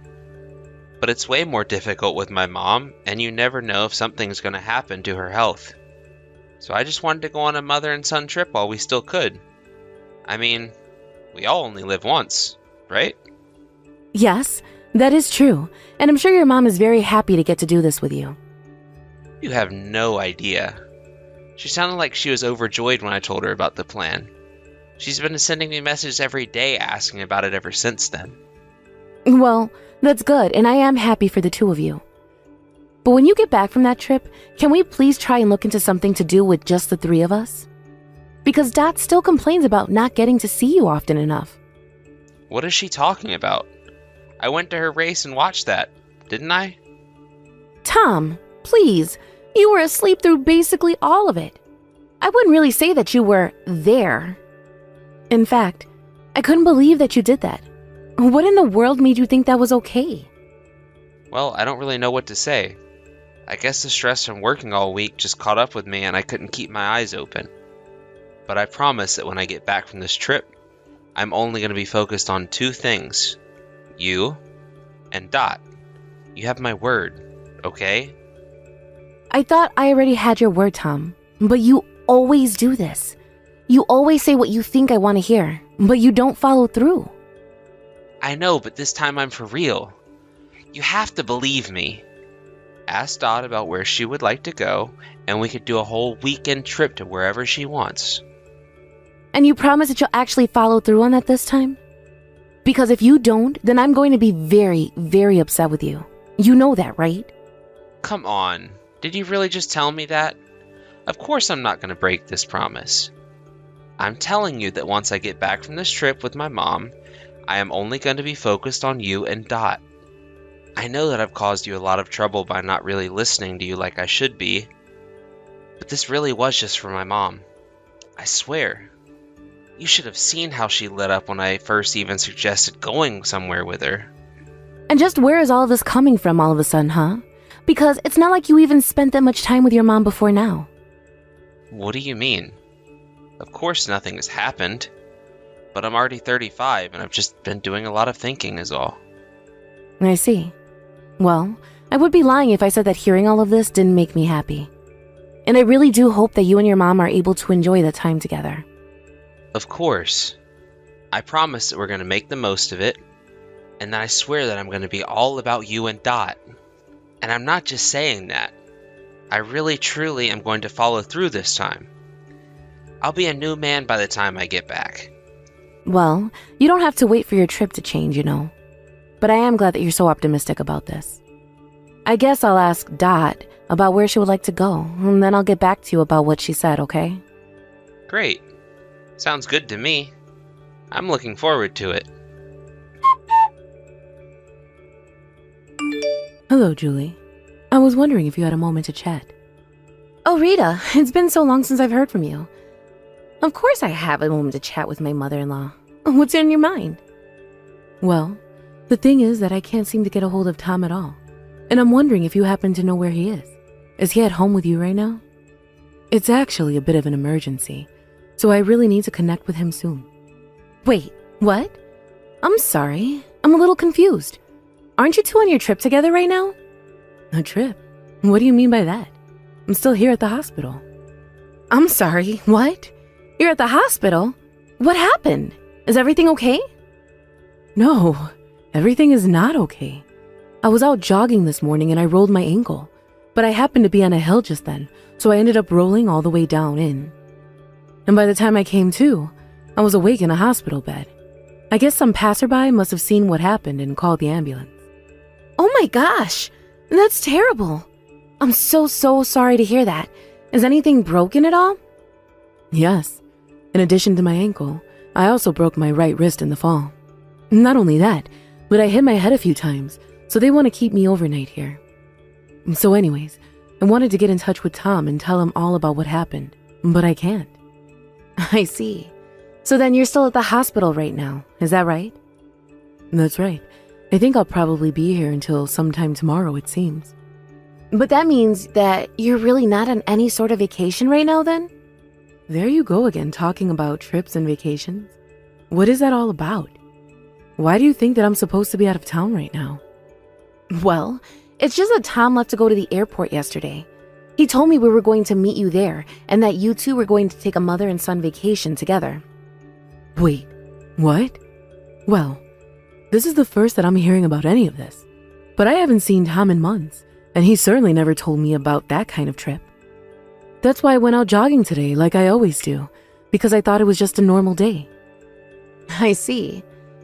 But it's way more difficult with my mom, and you never know if something's going to happen to her health. So I just wanted to go on a mother and son trip while we still could. I mean, we all only live once, right? Yes, that is true, and I'm sure your mom is very happy to get to do this with you. You have no idea. She sounded like she was overjoyed when I told her about the plan. She's been sending me messages every day asking about it ever since then. Well, that's good, and I am happy for the two of you. But when you get back from that trip, can we please try and look into something to do with just the three of us? Because Dot still complains about not getting to see you often enough. What is she talking about? I went to her race and watched that, didn't I? Tom, please, you were asleep through basically all of it. I wouldn't really say that you were there. In fact, I couldn't believe that you did that. What in the world made you think that was okay? Well, I don't really know what to say. I guess the stress from working all week just caught up with me and I couldn't keep my eyes open. But I promise that when I get back from this trip, I'm only going to be focused on two things. You and Dot. You have my word, okay? I thought I already had your word, Tom. But you always do this. You always say what you think I want to hear, but you don't follow through. I know, but this time I'm for real. You have to believe me. Ask Dot about where she would like to go, and we could do a whole weekend trip to wherever she wants. And you promise that you'll actually follow through on that this time? Because if you don't, then I'm going to be very, very upset with you. You know that, right? Come on. Did you really just tell me that? Of course I'm not going to break this promise. I'm telling you that once I get back from this trip with my mom, I am only going to be focused on you and Dot. I know that I've caused you a lot of trouble by not really listening to you like I should be, but this really was just for my mom. I swear. You should have seen how she lit up when I first even suggested going somewhere with her. And just where is all of this coming from all of a sudden, huh? Because it's not like you even spent that much time with your mom before now. What do you mean? Of course nothing has happened, but I'm already 35 and I've just been doing a lot of thinking is all. I see. Well, I would be lying if I said that hearing all of this didn't make me happy. And I really do hope that you and your mom are able to enjoy the time together. Of course. I promise that we're going to make the most of it, and that I swear that I'm going to be all about you and Dot. And I'm not just saying that. I really truly am going to follow through this time. I'll be a new man by the time I get back. Well, you don't have to wait for your trip to change, you know. But I am glad that you're so optimistic about this. I guess I'll ask Dot about where she would like to go, and then I'll get back to you about what she said, okay? Great. Sounds good to me. I'm looking forward to it. Hello, Julie. I was wondering if you had a moment to chat. Oh, Rita, it's been so long since I've heard from you. Of course I have a moment to chat with my mother-in-law. What's in your mind? Well, the thing is that I can't seem to get a hold of Tom at all. And I'm wondering if you happen to know where he is. Is he at home with you right now? It's actually a bit of an emergency, so I really need to connect with him soon. Wait, what? I'm sorry. I'm a little confused. Aren't you two on your trip together right now? A trip? What do you mean by that? I'm still here at the hospital. I'm sorry, what? You're at the hospital? What happened? Is everything okay? No, everything is not okay. I was out jogging this morning and I rolled my ankle, but I happened to be on a hill just then, so I ended up rolling all the way down in. And by the time I came to, I was awake in a hospital bed. I guess some passerby must have seen what happened and called the ambulance. Oh my gosh, that's terrible. I'm so sorry to hear that. Is anything broken at all? Yes. In addition to my ankle, I also broke my right wrist in the fall. Not only that, but I hit my head a few times, so they want to keep me overnight here. So anyways, I wanted to get in touch with Tom and tell him all about what happened, but I can't. I see. So then you're still at the hospital right now, is that right? That's right. I think I'll probably be here until sometime tomorrow, it seems. But that means that you're really not on any sort of vacation right now then? There you go again, talking about trips and vacations. What is that all about? Why do you think that I'm supposed to be out of town right now? Well, it's just that Tom left to go to the airport yesterday. He told me we were going to meet you there and that you two were going to take a mother and son vacation together. Wait, what? Well, this is the first that I'm hearing about any of this. But I haven't seen Tom in months, and he certainly never told me about that kind of trip. That's why I went out jogging today, like I always do, because I thought it was just a normal day. I see.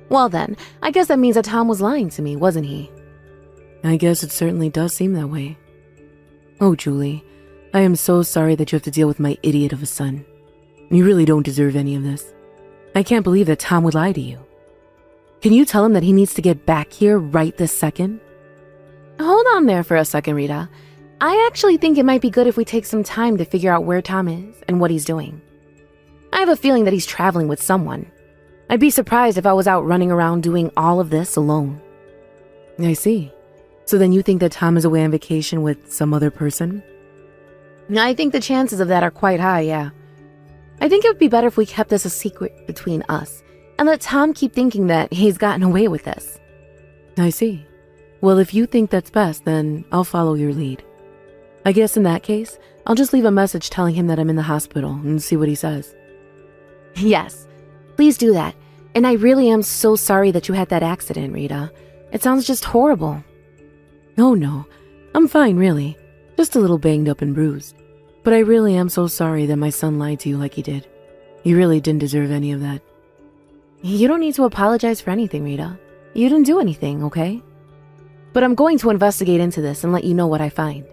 Well then, I guess that means that Tom was lying to me, wasn't he? I guess it certainly does seem that way. Oh, Julie, I am so sorry that you have to deal with my idiot of a son. You really don't deserve any of this. I can't believe that Tom would lie to you. Can you tell him that he needs to get back here right this second? Hold on there for a second, Rita. I actually think it might be good if we take some time to figure out where Tom is and what he's doing. I have a feeling that he's traveling with someone. I'd be surprised if I was out running around doing all of this alone. I see. So then you think that Tom is away on vacation with some other person? I think the chances of that are quite high, yeah. I think it would be better if we kept this a secret between us and let Tom keep thinking that he's gotten away with this. I see. Well, if you think that's best, then I'll follow your lead. I guess in that case, I'll just leave a message telling him that I'm in the hospital and see what he says. Yes, please do that. And I really am so sorry that you had that accident, Rita. It sounds just horrible. Oh no, I'm fine really. Just a little banged up and bruised. But I really am so sorry that my son lied to you like he did. You really didn't deserve any of that. You don't need to apologize for anything, Rita. You didn't do anything, okay? But I'm going to investigate into this and let you know what I find.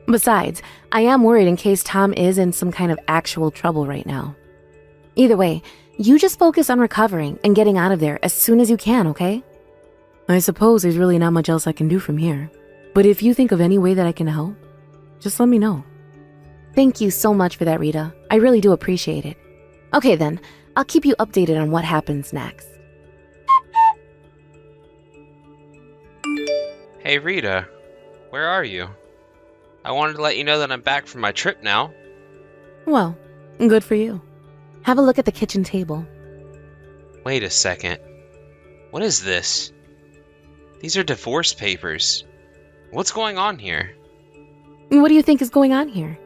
Besides, I am worried in case Tom is in some kind of actual trouble right now. Either way, you just focus on recovering and getting out of there as soon as you can, okay? I suppose there's really not much else I can do from here. But if you think of any way that I can help, just let me know. Thank you so much for that, Rita. I really do appreciate it. Okay then, I'll keep you updated on what happens next. Hey Rita, where are you? I wanted to let you know that I'm back from my trip now. Well, good for you. Have a look at the kitchen table. Wait a second. What is this? These are divorce papers. What's going on here? What do you think is going on here?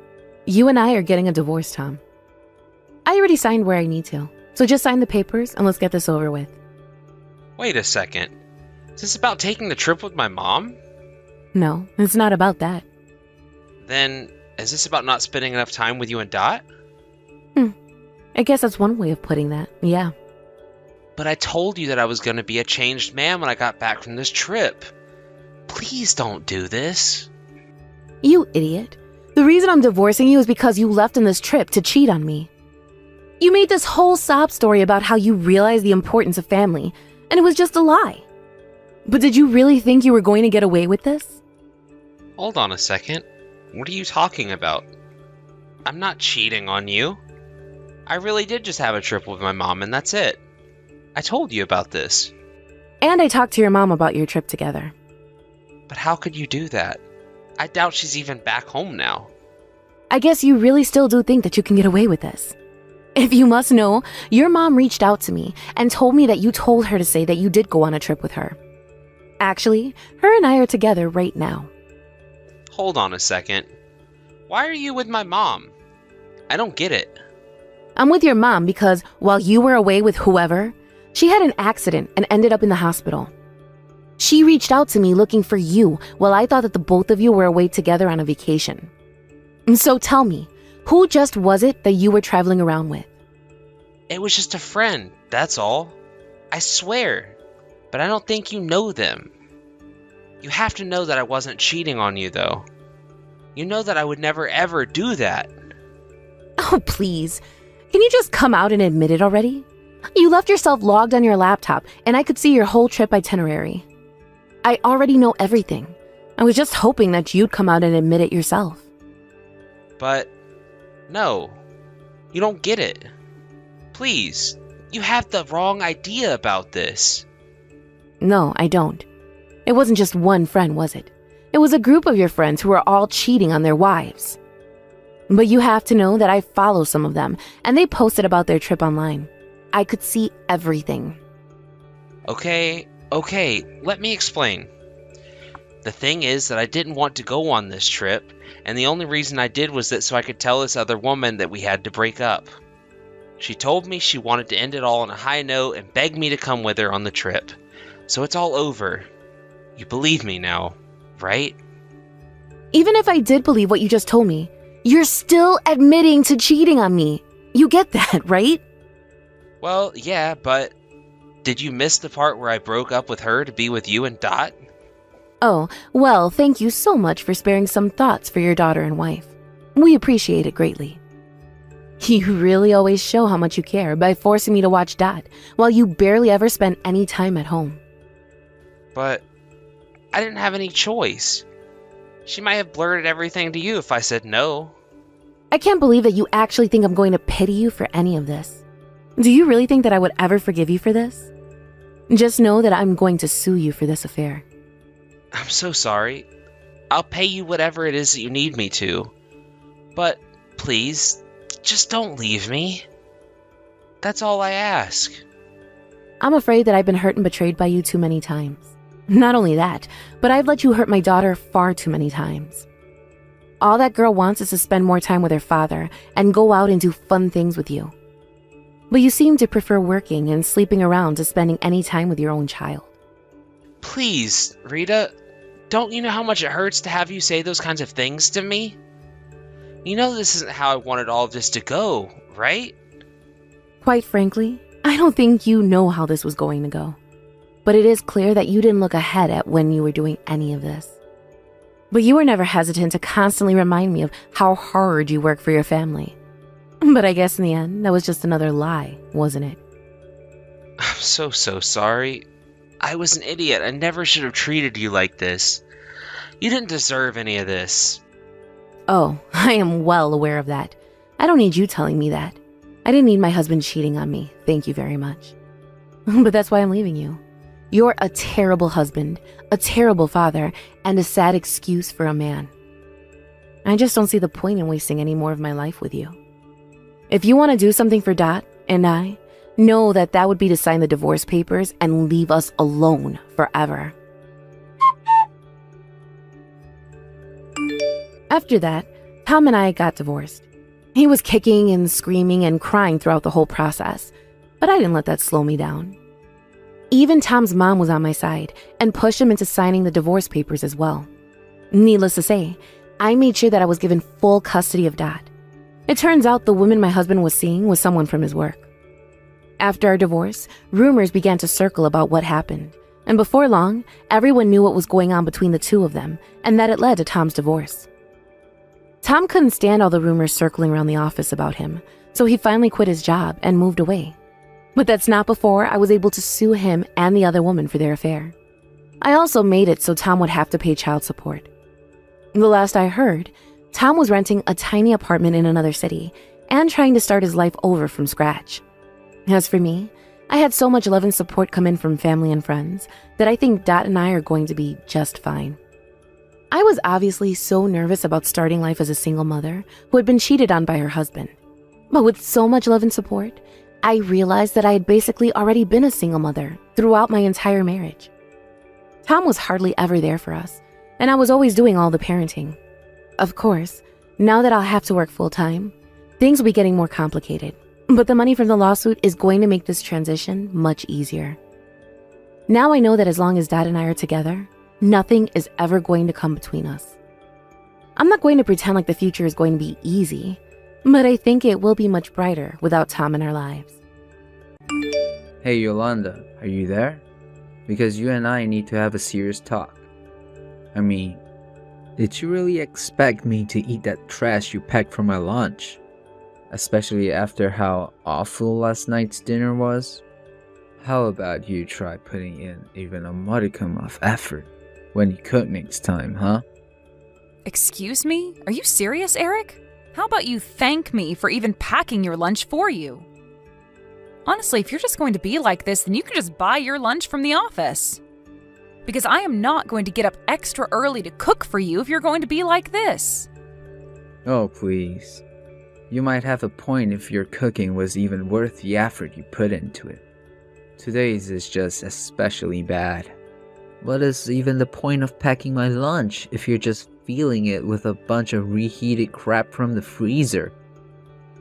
You and I are getting a divorce, Tom. I already signed where I need to, so just sign the papers and let's get this over with. Wait a second. Is this about taking the trip with my mom? No, it's not about that. Then, is this about not spending enough time with you and Dot? I guess that's one way of putting that, yeah. But I told you that I was going to be a changed man when I got back from this trip. Please don't do this. You idiot. The reason I'm divorcing you is because you left on this trip to cheat on me. You made this whole sob story about how you realized the importance of family, and it was just a lie. But did you really think you were going to get away with this? Hold on a second. What are you talking about? I'm not cheating on you. I really did just have a trip with my mom and that's it. I told you about this. And I talked to your mom about your trip together. But how could you do that? I doubt she's even back home now. I guess you really still do think that you can get away with this. If you must know, your mom reached out to me and told me that you told her to say that you did go on a trip with her. Actually, her and I are together right now. Hold on a second. Why are you with my mom? I don't get it. I'm with your mom because while you were away with whoever, she had an accident and ended up in the hospital. She reached out to me looking for you while I thought that the both of you were away together on a vacation. So tell me, who just was it that you were traveling around with? It was just a friend, that's all. I swear. But I don't think you know them. You have to know that I wasn't cheating on you, though. You know that I would never ever do that. Oh, please. Can you just come out and admit it already? You left yourself logged on your laptop, and I could see your whole trip itinerary. I already know everything. I was just hoping that you'd come out and admit it yourself. But, no. You don't get it. Please, you have the wrong idea about this. No, I don't. It wasn't just one friend, was it? It was a group of your friends who were all cheating on their wives. But you have to know that I follow some of them, and they posted about their trip online. I could see everything. Okay, let me explain. The thing is that I didn't want to go on this trip, and the only reason I did was that so I could tell this other woman that we had to break up. She told me she wanted to end it all on a high note and begged me to come with her on the trip. So it's all over. You believe me now, right? Even if I did believe what you just told me, you're still admitting to cheating on me. You get that, right? Well, yeah, but did you miss the part where I broke up with her to be with you and Dot? Oh, well, thank you so much for sparing some thoughts for your daughter and wife. We appreciate it greatly. You really always show how much you care by forcing me to watch Dot while you barely ever spend any time at home. But I didn't have any choice. She might have blurted everything to you if I said no. I can't believe that you actually think I'm going to pity you for any of this. Do you really think that I would ever forgive you for this? Just know that I'm going to sue you for this affair. I'm so sorry. I'll pay you whatever it is that you need me to. But please, just don't leave me. That's all I ask. I'm afraid that I've been hurt and betrayed by you too many times. Not only that, but I've let you hurt my daughter far too many times. All that girl wants is to spend more time with her father and go out and do fun things with you. But you seem to prefer working and sleeping around to spending any time with your own child. Please, Rita, don't you know how much it hurts to have you say those kinds of things to me? You know this isn't how I wanted all of this to go, right? Quite frankly, I don't think you know how this was going to go. But it is clear that you didn't look ahead at when you were doing any of this. But you were never hesitant to constantly remind me of how hard you work for your family. But I guess in the end, that was just another lie, wasn't it? I'm so sorry. I was an idiot. I never should have treated you like this. You didn't deserve any of this. Oh, I am well aware of that. I don't need you telling me that. I didn't need my husband cheating on me, thank you very much. But that's why I'm leaving you. You're a terrible husband, a terrible father, and a sad excuse for a man. I just don't see the point in wasting any more of my life with you. If you want to do something for Dot and I, know that that would be to sign the divorce papers and leave us alone forever. After that, Tom and I got divorced. He was kicking and screaming and crying throughout the whole process, but I didn't let that slow me down. Even Tom's mom was on my side and pushed him into signing the divorce papers as well. Needless to say, I made sure that I was given full custody of Dot. It turns out the woman my husband was seeing was someone from his work. After our divorce, rumors began to circle about what happened, and before long, everyone knew what was going on between the two of them and that it led to Tom's divorce. Tom couldn't stand all the rumors circling around the office about him, so he finally quit his job and moved away. But that's not before I was able to sue him and the other woman for their affair. I also made it so Tom would have to pay child support. The last I heard, Tom was renting a tiny apartment in another city and trying to start his life over from scratch. As for me, I had so much love and support come in from family and friends that I think Dot and I are going to be just fine. I was obviously so nervous about starting life as a single mother who had been cheated on by her husband. But with so much love and support, I realized that I had basically already been a single mother throughout my entire marriage. Tom was hardly ever there for us, and I was always doing all the parenting. Of course, now that I'll have to work full-time, things will be getting more complicated, but the money from the lawsuit is going to make this transition much easier. Now I know that as long as Dad and I are together, nothing is ever going to come between us. I'm not going to pretend like the future is going to be easy, but I think it will be much brighter without Tom in our lives. Hey Yolanda, are you there? Because you and I need to have a serious talk. I mean, did you really expect me to eat that trash you packed for my lunch? Especially after how awful last night's dinner was? How about you try putting in even a modicum of effort when you cook next time, huh? Excuse me? Are you serious, Eric? How about you thank me for even packing your lunch for you? Honestly, if you're just going to be like this, then you can just buy your lunch from the office. Because I am not going to get up extra early to cook for you if you're going to be like this. Oh, please. You might have a point if your cooking was even worth the effort you put into it. Today's is just especially bad. What is even the point of packing my lunch if you're just feeling it with a bunch of reheated crap from the freezer?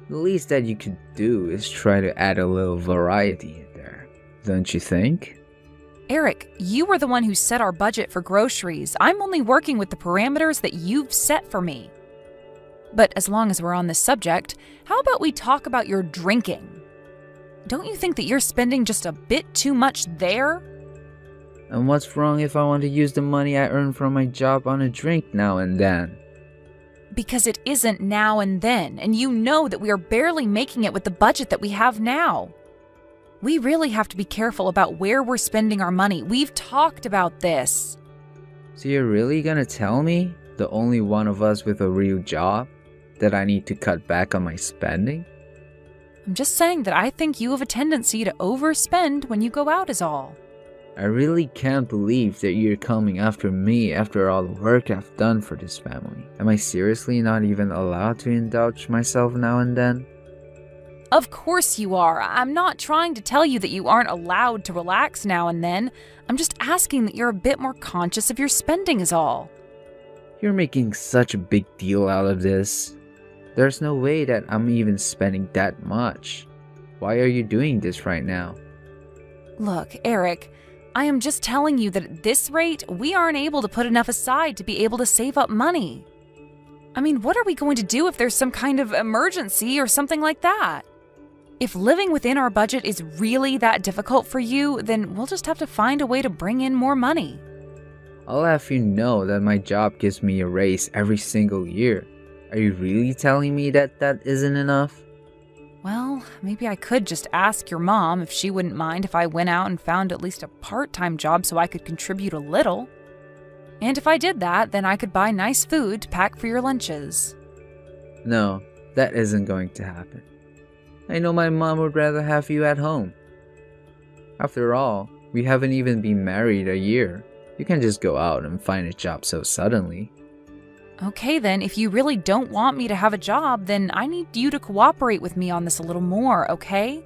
The least that you could do is try to add a little variety in there, don't you think? Eric, you were the one who set our budget for groceries. I'm only working with the parameters that you've set for me. But as long as we're on this subject, how about we talk about your drinking? Don't you think that you're spending just a bit too much there? And what's wrong if I want to use the money I earn from my job on a drink now and then? Because it isn't now and then, and you know that we are barely making it with the budget that we have now. We really have to be careful about where we're spending our money. We've talked about this. So you're really gonna tell me, the only one of us with a real job, that I need to cut back on my spending? I'm just saying that I think you have a tendency to overspend when you go out is all. I really can't believe that you're coming after me after all the work I've done for this family. Am I seriously not even allowed to indulge myself now and then? Of course you are. I'm not trying to tell you that you aren't allowed to relax now and then. I'm just asking that you're a bit more conscious of your spending is all. You're making such a big deal out of this. There's no way that I'm even spending that much. Why are you doing this right now? Look, Eric, I am just telling you that at this rate, we aren't able to put enough aside to be able to save up money. I mean, what are we going to do if there's some kind of emergency or something like that? If living within our budget is really that difficult for you, then we'll just have to find a way to bring in more money. I'll have you know that my job gives me a raise every single year. Are you really telling me that that isn't enough? Well, maybe I could just ask your mom if she wouldn't mind if I went out and found at least a part-time job so I could contribute a little. And if I did that, then I could buy nice food to pack for your lunches. No, that isn't going to happen. I know my mom would rather have you at home. After all, we haven't even been married a year. You can't just go out and find a job so suddenly. Okay then, if you really don't want me to have a job, then I need you to cooperate with me on this a little more, okay?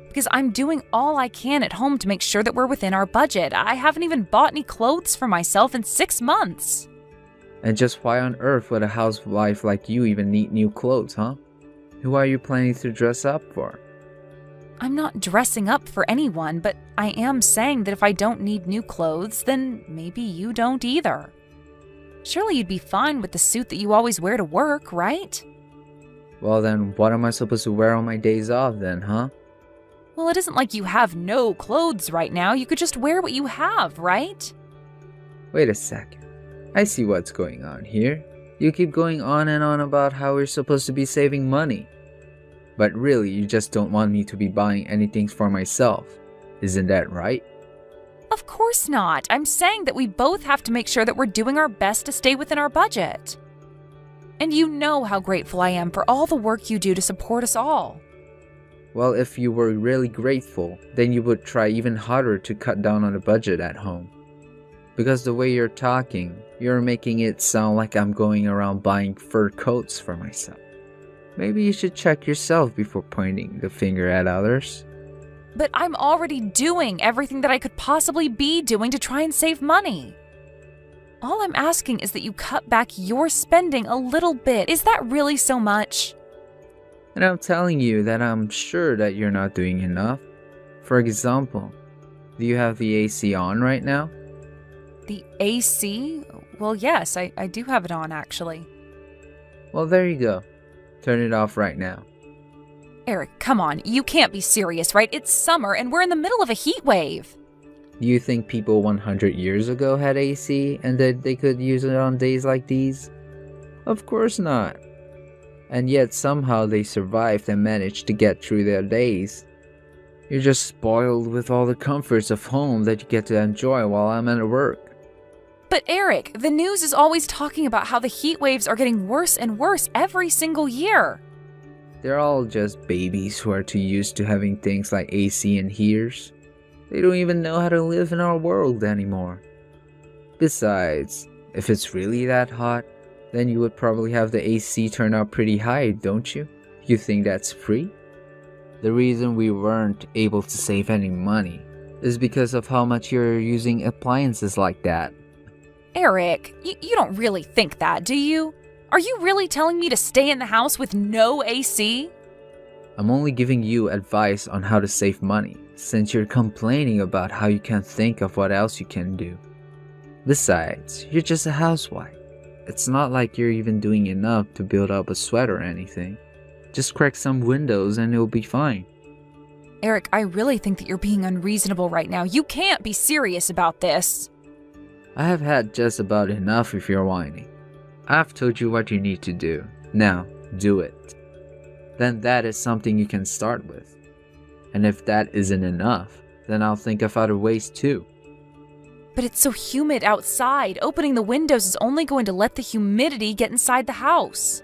Because I'm doing all I can at home to make sure that we're within our budget. I haven't even bought any clothes for myself in 6 months. And just why on earth would a housewife like you even need new clothes, huh? Who are you planning to dress up for? I'm not dressing up for anyone, but I am saying that if I don't need new clothes, then maybe you don't either. Surely you'd be fine with the suit that you always wear to work, right? Well then, what am I supposed to wear on my days off then, huh? Well, it isn't like you have no clothes right now. You could just wear what you have, right? Wait a second. I see what's going on here. You keep going on and on about how we're supposed to be saving money. But really, you just don't want me to be buying anything for myself. Isn't that right? Of course not. I'm saying that we both have to make sure that we're doing our best to stay within our budget. And you know how grateful I am for all the work you do to support us all. Well, if you were really grateful, then you would try even harder to cut down on the budget at home. Because the way you're talking, you're making it sound like I'm going around buying fur coats for myself. Maybe you should check yourself before pointing the finger at others. But I'm already doing everything that I could possibly be doing to try and save money. All I'm asking is that you cut back your spending a little bit. Is that really so much? And I'm telling you that I'm sure that you're not doing enough. For example, do you have the AC on right now? The AC? Well, yes, I do have it on, actually. Well, there you go. Turn it off right now. Eric, come on. You can't be serious, right? It's summer and we're in the middle of a heat wave. Do you think people 100 years ago had AC and that they could use it on days like these? Of course not. And yet somehow they survived and managed to get through their days. You're just spoiled with all the comforts of home that you get to enjoy while I'm at work. But Eric, the news is always talking about how the heat waves are getting worse and worse every single year. They're all just babies who are too used to having things like AC and heaters. They don't even know how to live in our world anymore. Besides, if it's really that hot, then you would probably have the AC turn out pretty high, don't you? You think that's free? The reason we weren't able to save any money is because of how much you're using appliances like that. Eric, you don't really think that, do you? Are you really telling me to stay in the house with no AC? I'm only giving you advice on how to save money, since you're complaining about how you can't think of what else you can do. Besides, you're just a housewife. It's not like you're even doing enough to build up a sweat or anything. Just crack some windows and it'll be fine. Eric, I really think that you're being unreasonable right now. You can't be serious about this. I have had just about enough if you're whining. I've told you what you need to do. Now, do it. Then that is something you can start with. And if that isn't enough, then I'll think of other ways too. But it's so humid outside. Opening the windows is only going to let the humidity get inside the house.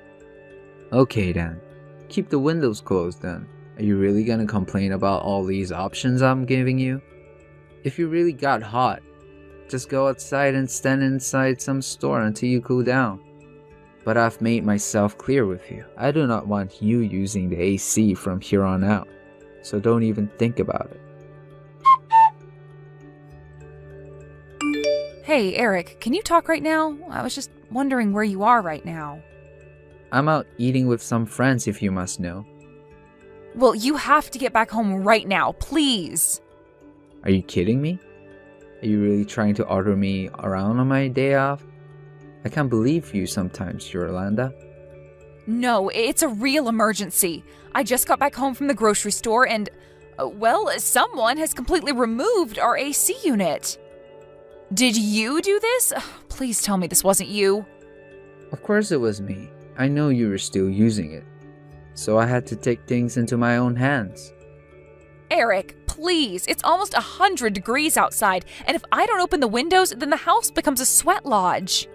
Okay then. Keep the windows closed then. Are you really gonna complain about all these options I'm giving you? If you really got hot, just go outside and stand inside some store until you cool down. But I've made myself clear with you. I do not want you using the AC from here on out. So don't even think about it. Hey, Eric, can you talk right now? I was just wondering where you are right now. I'm out eating with some friends if you must know. Well, you have to get back home right now, please. Are you kidding me? Are you really trying to order me around on my day off? I can't believe you sometimes, Yolanda. No, it's a real emergency. I just got back home from the grocery store and, well, someone has completely removed our AC unit. Did you do this? Please tell me this wasn't you. Of course it was me. I know you were still using it. So I had to take things into my own hands. Eric, please. It's almost 100 degrees outside, and if I don't open the windows, then the house becomes a sweat lodge.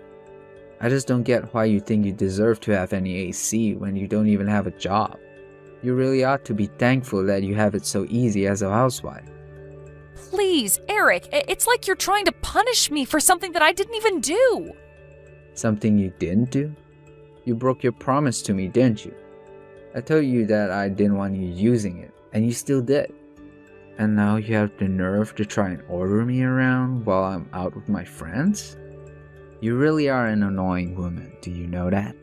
I just don't get why you think you deserve to have any AC when you don't even have a job. You really ought to be thankful that you have it so easy as a housewife. Please, Eric, it's like you're trying to punish me for something that I didn't even do. Something you didn't do? You broke your promise to me, didn't you? I told you that I didn't want you using it, and you still did. And now you have the nerve to try and order me around while I'm out with my friends? You really are an annoying woman, do you know that?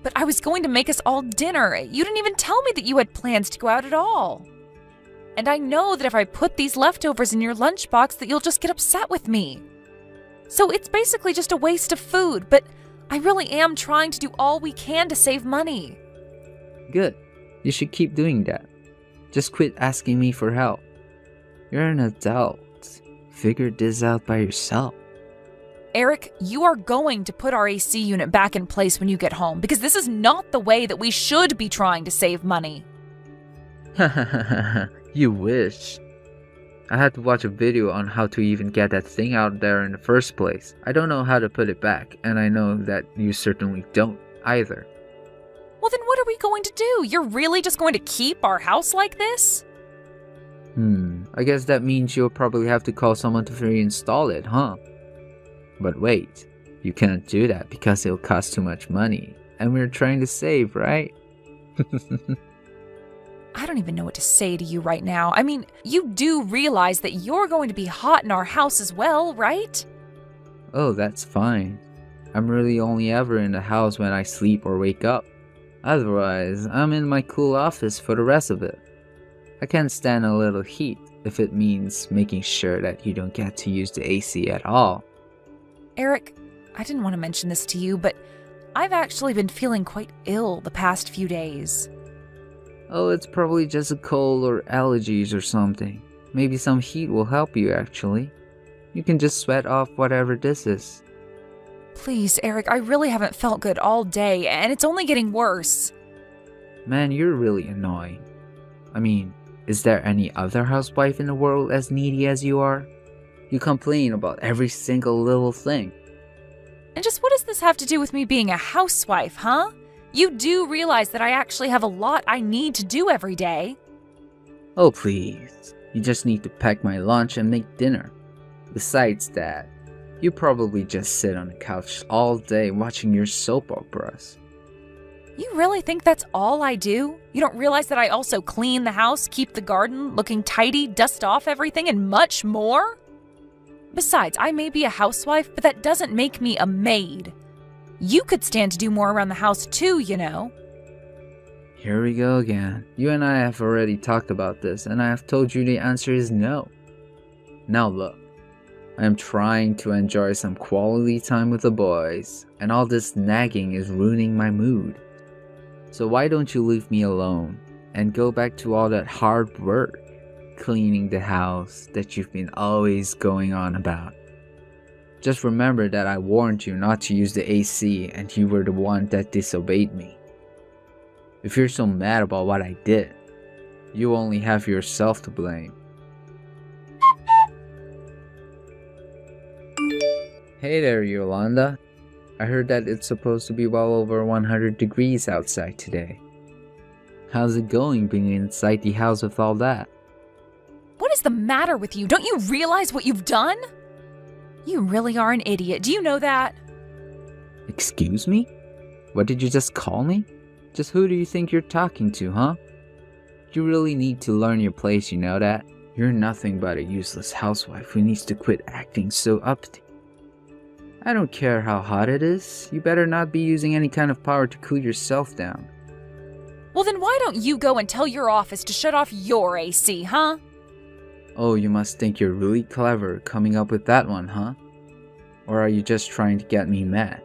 But I was going to make us all dinner. You didn't even tell me that you had plans to go out at all. And I know that if I put these leftovers in your lunchbox that you'll just get upset with me. So it's basically just a waste of food, but I really am trying to do all we can to save money. Good. You should keep doing that. Just quit asking me for help. You're an adult. Figure this out by yourself. Eric, you are going to put our AC unit back in place when you get home, because this is not the way that we should be trying to save money. You wish. I had to watch a video on how to even get that thing out there in the first place. I don't know how to put it back, and I know that you certainly don't either. Well, then what are we going to do? You're really just going to keep our house like this? I guess that means you'll probably have to call someone to reinstall it, huh? But wait, you can't do that because it'll cost too much money, and we're trying to save, right? I don't even know what to say to you right now. I mean, you do realize that you're going to be hot in our house as well, right? Oh, that's fine. I'm really only ever in the house when I sleep or wake up. Otherwise, I'm in my cool office for the rest of it. I can't stand a little heat if it means making sure that you don't get to use the AC at all. Eric, I didn't want to mention this to you, but I've actually been feeling quite ill the past few days. Oh, it's probably just a cold or allergies or something. Maybe some heat will help you actually. You can just sweat off whatever this is. Please, Eric, I really haven't felt good all day, and it's only getting worse. Man, you're really annoying. I mean, is there any other housewife in the world as needy as you are? You complain about every single little thing. And just what does this have to do with me being a housewife, huh? You do realize that I actually have a lot I need to do every day. Oh, please. You just need to pack my lunch and make dinner. Besides that, you probably just sit on the couch all day watching your soap operas. You really think that's all I do? You don't realize that I also clean the house, keep the garden looking tidy, dust off everything, and much more? Besides, I may be a housewife, but that doesn't make me a maid. You could stand to do more around the house too, you know. Here we go again. You and I have already talked about this, and I have told you the answer is no. Now look, I am trying to enjoy some quality time with the boys, and all this nagging is ruining my mood. So why don't you leave me alone and go back to all that hard work, cleaning the house that you've been always going on about? Just remember that I warned you not to use the AC and you were the one that disobeyed me. If you're so mad about what I did, you only have yourself to blame. Hey there, Yolanda. I heard that it's supposed to be well over 100 degrees outside today. How's it going being inside the house with all that? What is the matter with you? Don't you realize what you've done? You really are an idiot. Do you know that? Excuse me? What did you just call me? Just who do you think you're talking to, huh? You really need to learn your place, you know that? You're nothing but a useless housewife who needs to quit acting so uppity. I don't care how hot it is, you better not be using any kind of power to cool yourself down. Well, then why don't you go and tell your office to shut off your AC, huh? Oh, you must think you're really clever coming up with that one, huh? Or are you just trying to get me mad?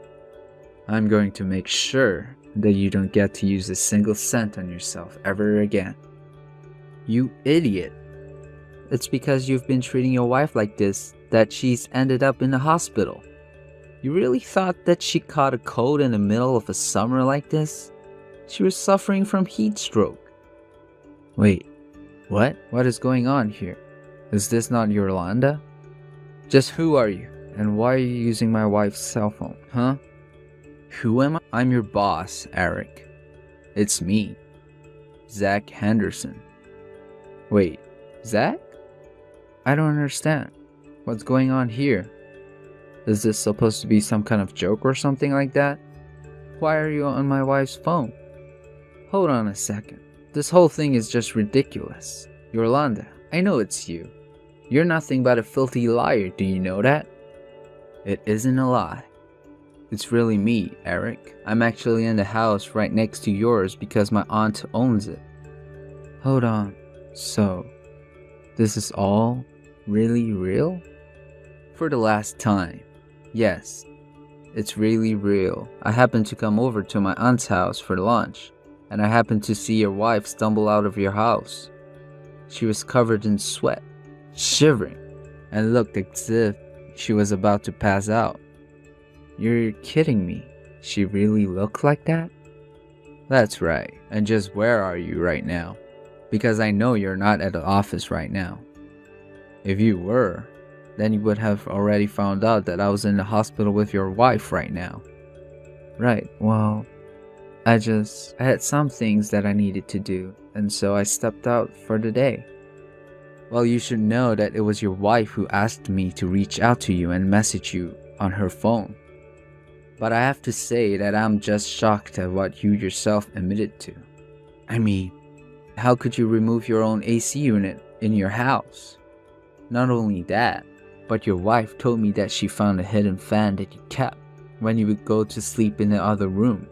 I'm going to make sure that you don't get to use a single cent on yourself ever again. You idiot! It's because you've been treating your wife like this that she's ended up in the hospital. You really thought that she caught a cold in the middle of a summer like this? She was suffering from heat stroke. Wait, what? What is going on here? Is this not Yolanda? Just who are you? And why are you using my wife's cell phone, huh? Who am I? I'm your boss, Eric. It's me, Zach Henderson. Wait, Zach? I don't understand. What's going on here? Is this supposed to be some kind of joke or something like that? Why are you on my wife's phone? Hold on a second. This whole thing is just ridiculous. Yolanda, I know it's you. You're nothing but a filthy liar, do you know that? It isn't a lie. It's really me, Eric. I'm actually in the house right next to yours because my aunt owns it. Hold on. So, this is all really real? For the last time. Yes, it's really real. I happened to come over to my aunt's house for lunch, and I happened to see your wife stumble out of your house. She was covered in sweat, shivering, and looked as if she was about to pass out. You're kidding me. She really looked like that? That's right. And just where are you right now? Because I know you're not at the office right now. If you were, then you would have already found out that I was in the hospital with your wife right now. Right, well, I had some things that I needed to do, and so I stepped out for the day. Well, you should know that it was your wife who asked me to reach out to you and message you on her phone. But I have to say that I'm just shocked at what you yourself admitted to. I mean, how could you remove your own AC unit in your house? Not only that, but your wife told me that she found a hidden fan that you kept when you would go to sleep in the other room.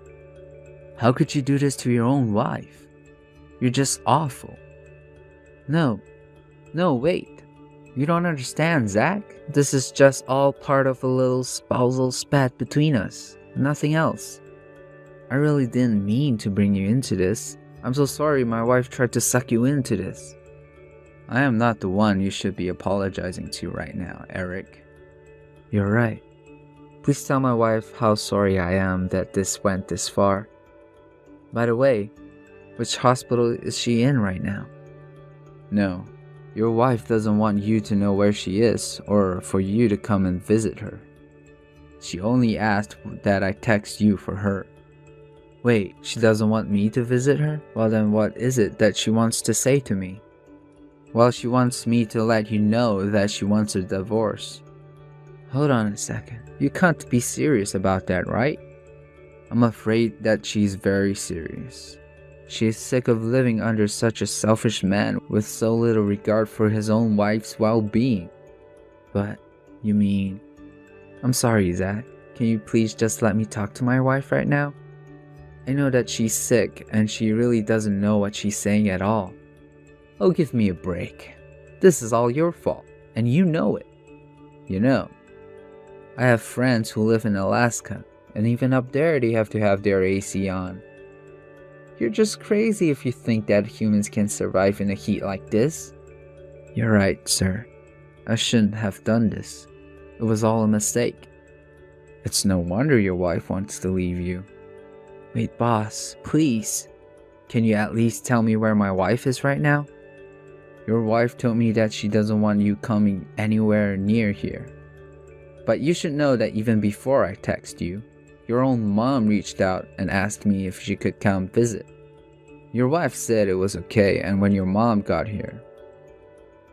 How could you do this to your own wife? You're just awful. No, wait. You don't understand, Zach. This is just all part of a little spousal spat between us. Nothing else. I really didn't mean to bring you into this. I'm so sorry my wife tried to suck you into this. I am not the one you should be apologizing to right now, Eric. You're right. Please tell my wife how sorry I am that this went this far. By the way, which hospital is she in right now? No. Your wife doesn't want you to know where she is or for you to come and visit her. She only asked that I text you for her. Wait, she doesn't want me to visit her? Well then what is it that she wants to say to me? Well, she wants me to let you know that she wants a divorce. Hold on a second. You can't be serious about that, right? I'm afraid that she's very serious. She is sick of living under such a selfish man with so little regard for his own wife's well-being. But, you mean... I'm sorry, Zach. Can you please just let me talk to my wife right now? I know that she's sick and she really doesn't know what she's saying at all. Oh, give me a break. This is all your fault, and you know it. You know, I have friends who live in Alaska, and even up there they have to have their AC on. You're just crazy if you think that humans can survive in a heat like this. You're right, sir. I shouldn't have done this. It was all a mistake. It's no wonder your wife wants to leave you. Wait, boss, please. Can you at least tell me where my wife is right now? Your wife told me that she doesn't want you coming anywhere near here. But you should know that even before I text you, your own mom reached out and asked me if she could come visit. Your wife said it was okay, and when your mom got here,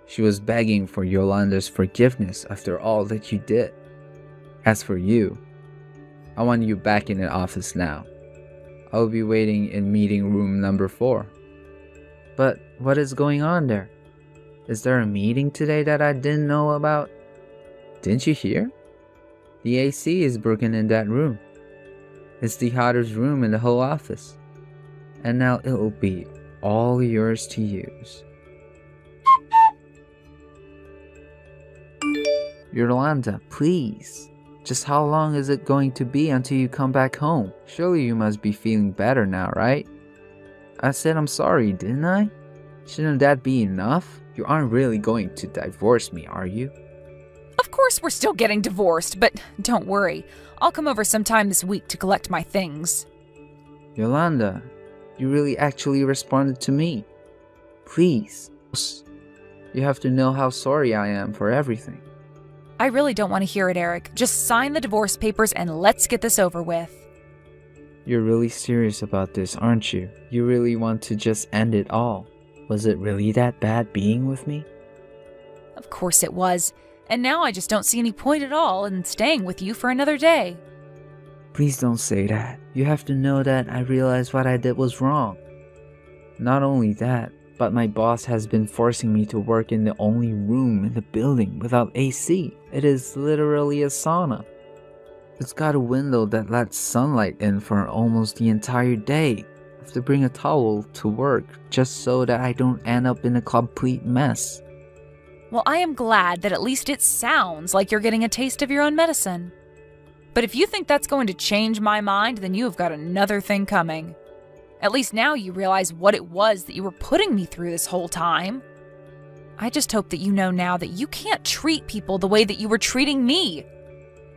she was begging for Yolanda's forgiveness after all that you did. As for you, I want you back in the office now. I'll be waiting in meeting room number 4. But what is going on there? Is there a meeting today that I didn't know about? Didn't you hear? The AC is broken in that room. It's the hottest room in the whole office. And now it'll be all yours to use. Yolanda, please. Just how long is it going to be until you come back home? Surely you must be feeling better now, right? I said I'm sorry, didn't I? Shouldn't that be enough? You aren't really going to divorce me, are you? Of course we're still getting divorced, but don't worry. I'll come over sometime this week to collect my things. Yolanda, you really actually responded to me. Please. You have to know how sorry I am for everything. I really don't want to hear it, Eric. Just sign the divorce papers and let's get this over with. You're really serious about this, aren't you? You really want to just end it all. Was it really that bad being with me? Of course it was. And now I just don't see any point at all in staying with you for another day. Please don't say that. You have to know that I realized what I did was wrong. Not only that, but my boss has been forcing me to work in the only room in the building without AC. It is literally a sauna. It's got a window that lets sunlight in for almost the entire day. I have to bring a towel to work just so that I don't end up in a complete mess. Well, I am glad that at least it sounds like you're getting a taste of your own medicine. But if you think that's going to change my mind, then you have got another thing coming. At least now you realize what it was that you were putting me through this whole time. I just hope that you know now that you can't treat people the way that you were treating me.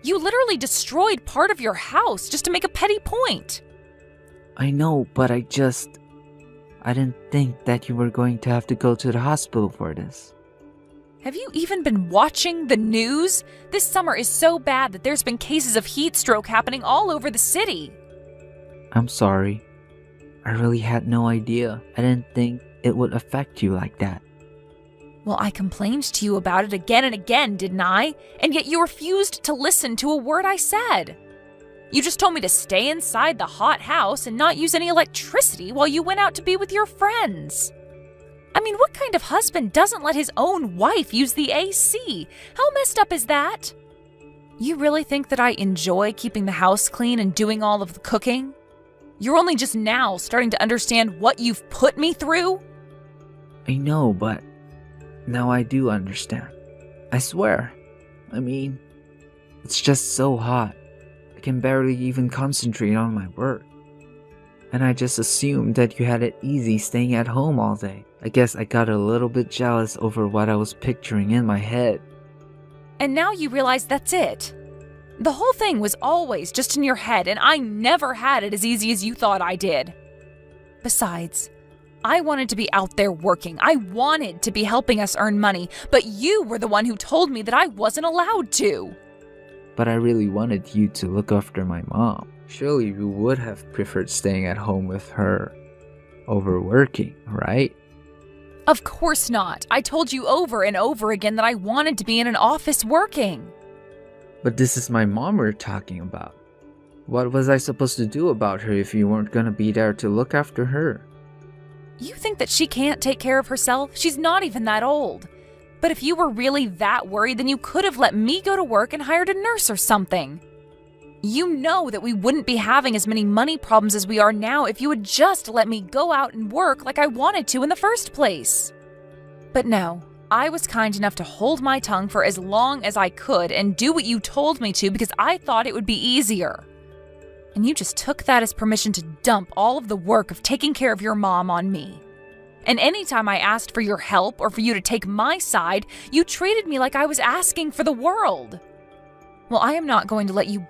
You literally destroyed part of your house just to make a petty point. I know, but I didn't think that you were going to have to go to the hospital for this. Have you even been watching the news? This summer is so bad that there's been cases of heat stroke happening all over the city. I'm sorry. I really had no idea. I didn't think it would affect you like that. Well, I complained to you about it again and again, didn't I? And yet you refused to listen to a word I said. You just told me to stay inside the hot house and not use any electricity while you went out to be with your friends. I mean, what kind of husband doesn't let his own wife use the AC? How messed up is that? You really think that I enjoy keeping the house clean and doing all of the cooking? You're only just now starting to understand what you've put me through? I know, but now I do understand. I swear. I mean, it's just so hot. I can barely even concentrate on my work. And I just assumed that you had it easy staying at home all day. I guess I got a little bit jealous over what I was picturing in my head. And now you realize that's it. The whole thing was always just in your head, and I never had it as easy as you thought I did. Besides, I wanted to be out there working. I wanted to be helping us earn money, but you were the one who told me that I wasn't allowed to. But I really wanted you to look after my mom. Surely you would have preferred staying at home with her over working, right? Of course not. I told you over and over again that I wanted to be in an office working. But this is my mom we're talking about. What was I supposed to do about her if you weren't gonna be there to look after her? You think that she can't take care of herself? She's not even that old. But if you were really that worried, then you could have let me go to work and hired a nurse or something. You know that we wouldn't be having as many money problems as we are now if you had just let me go out and work like I wanted to in the first place. But no, I was kind enough to hold my tongue for as long as I could and do what you told me to because I thought it would be easier. And you just took that as permission to dump all of the work of taking care of your mom on me. And anytime I asked for your help or for you to take my side, you treated me like I was asking for the world. Well, I am not going to let you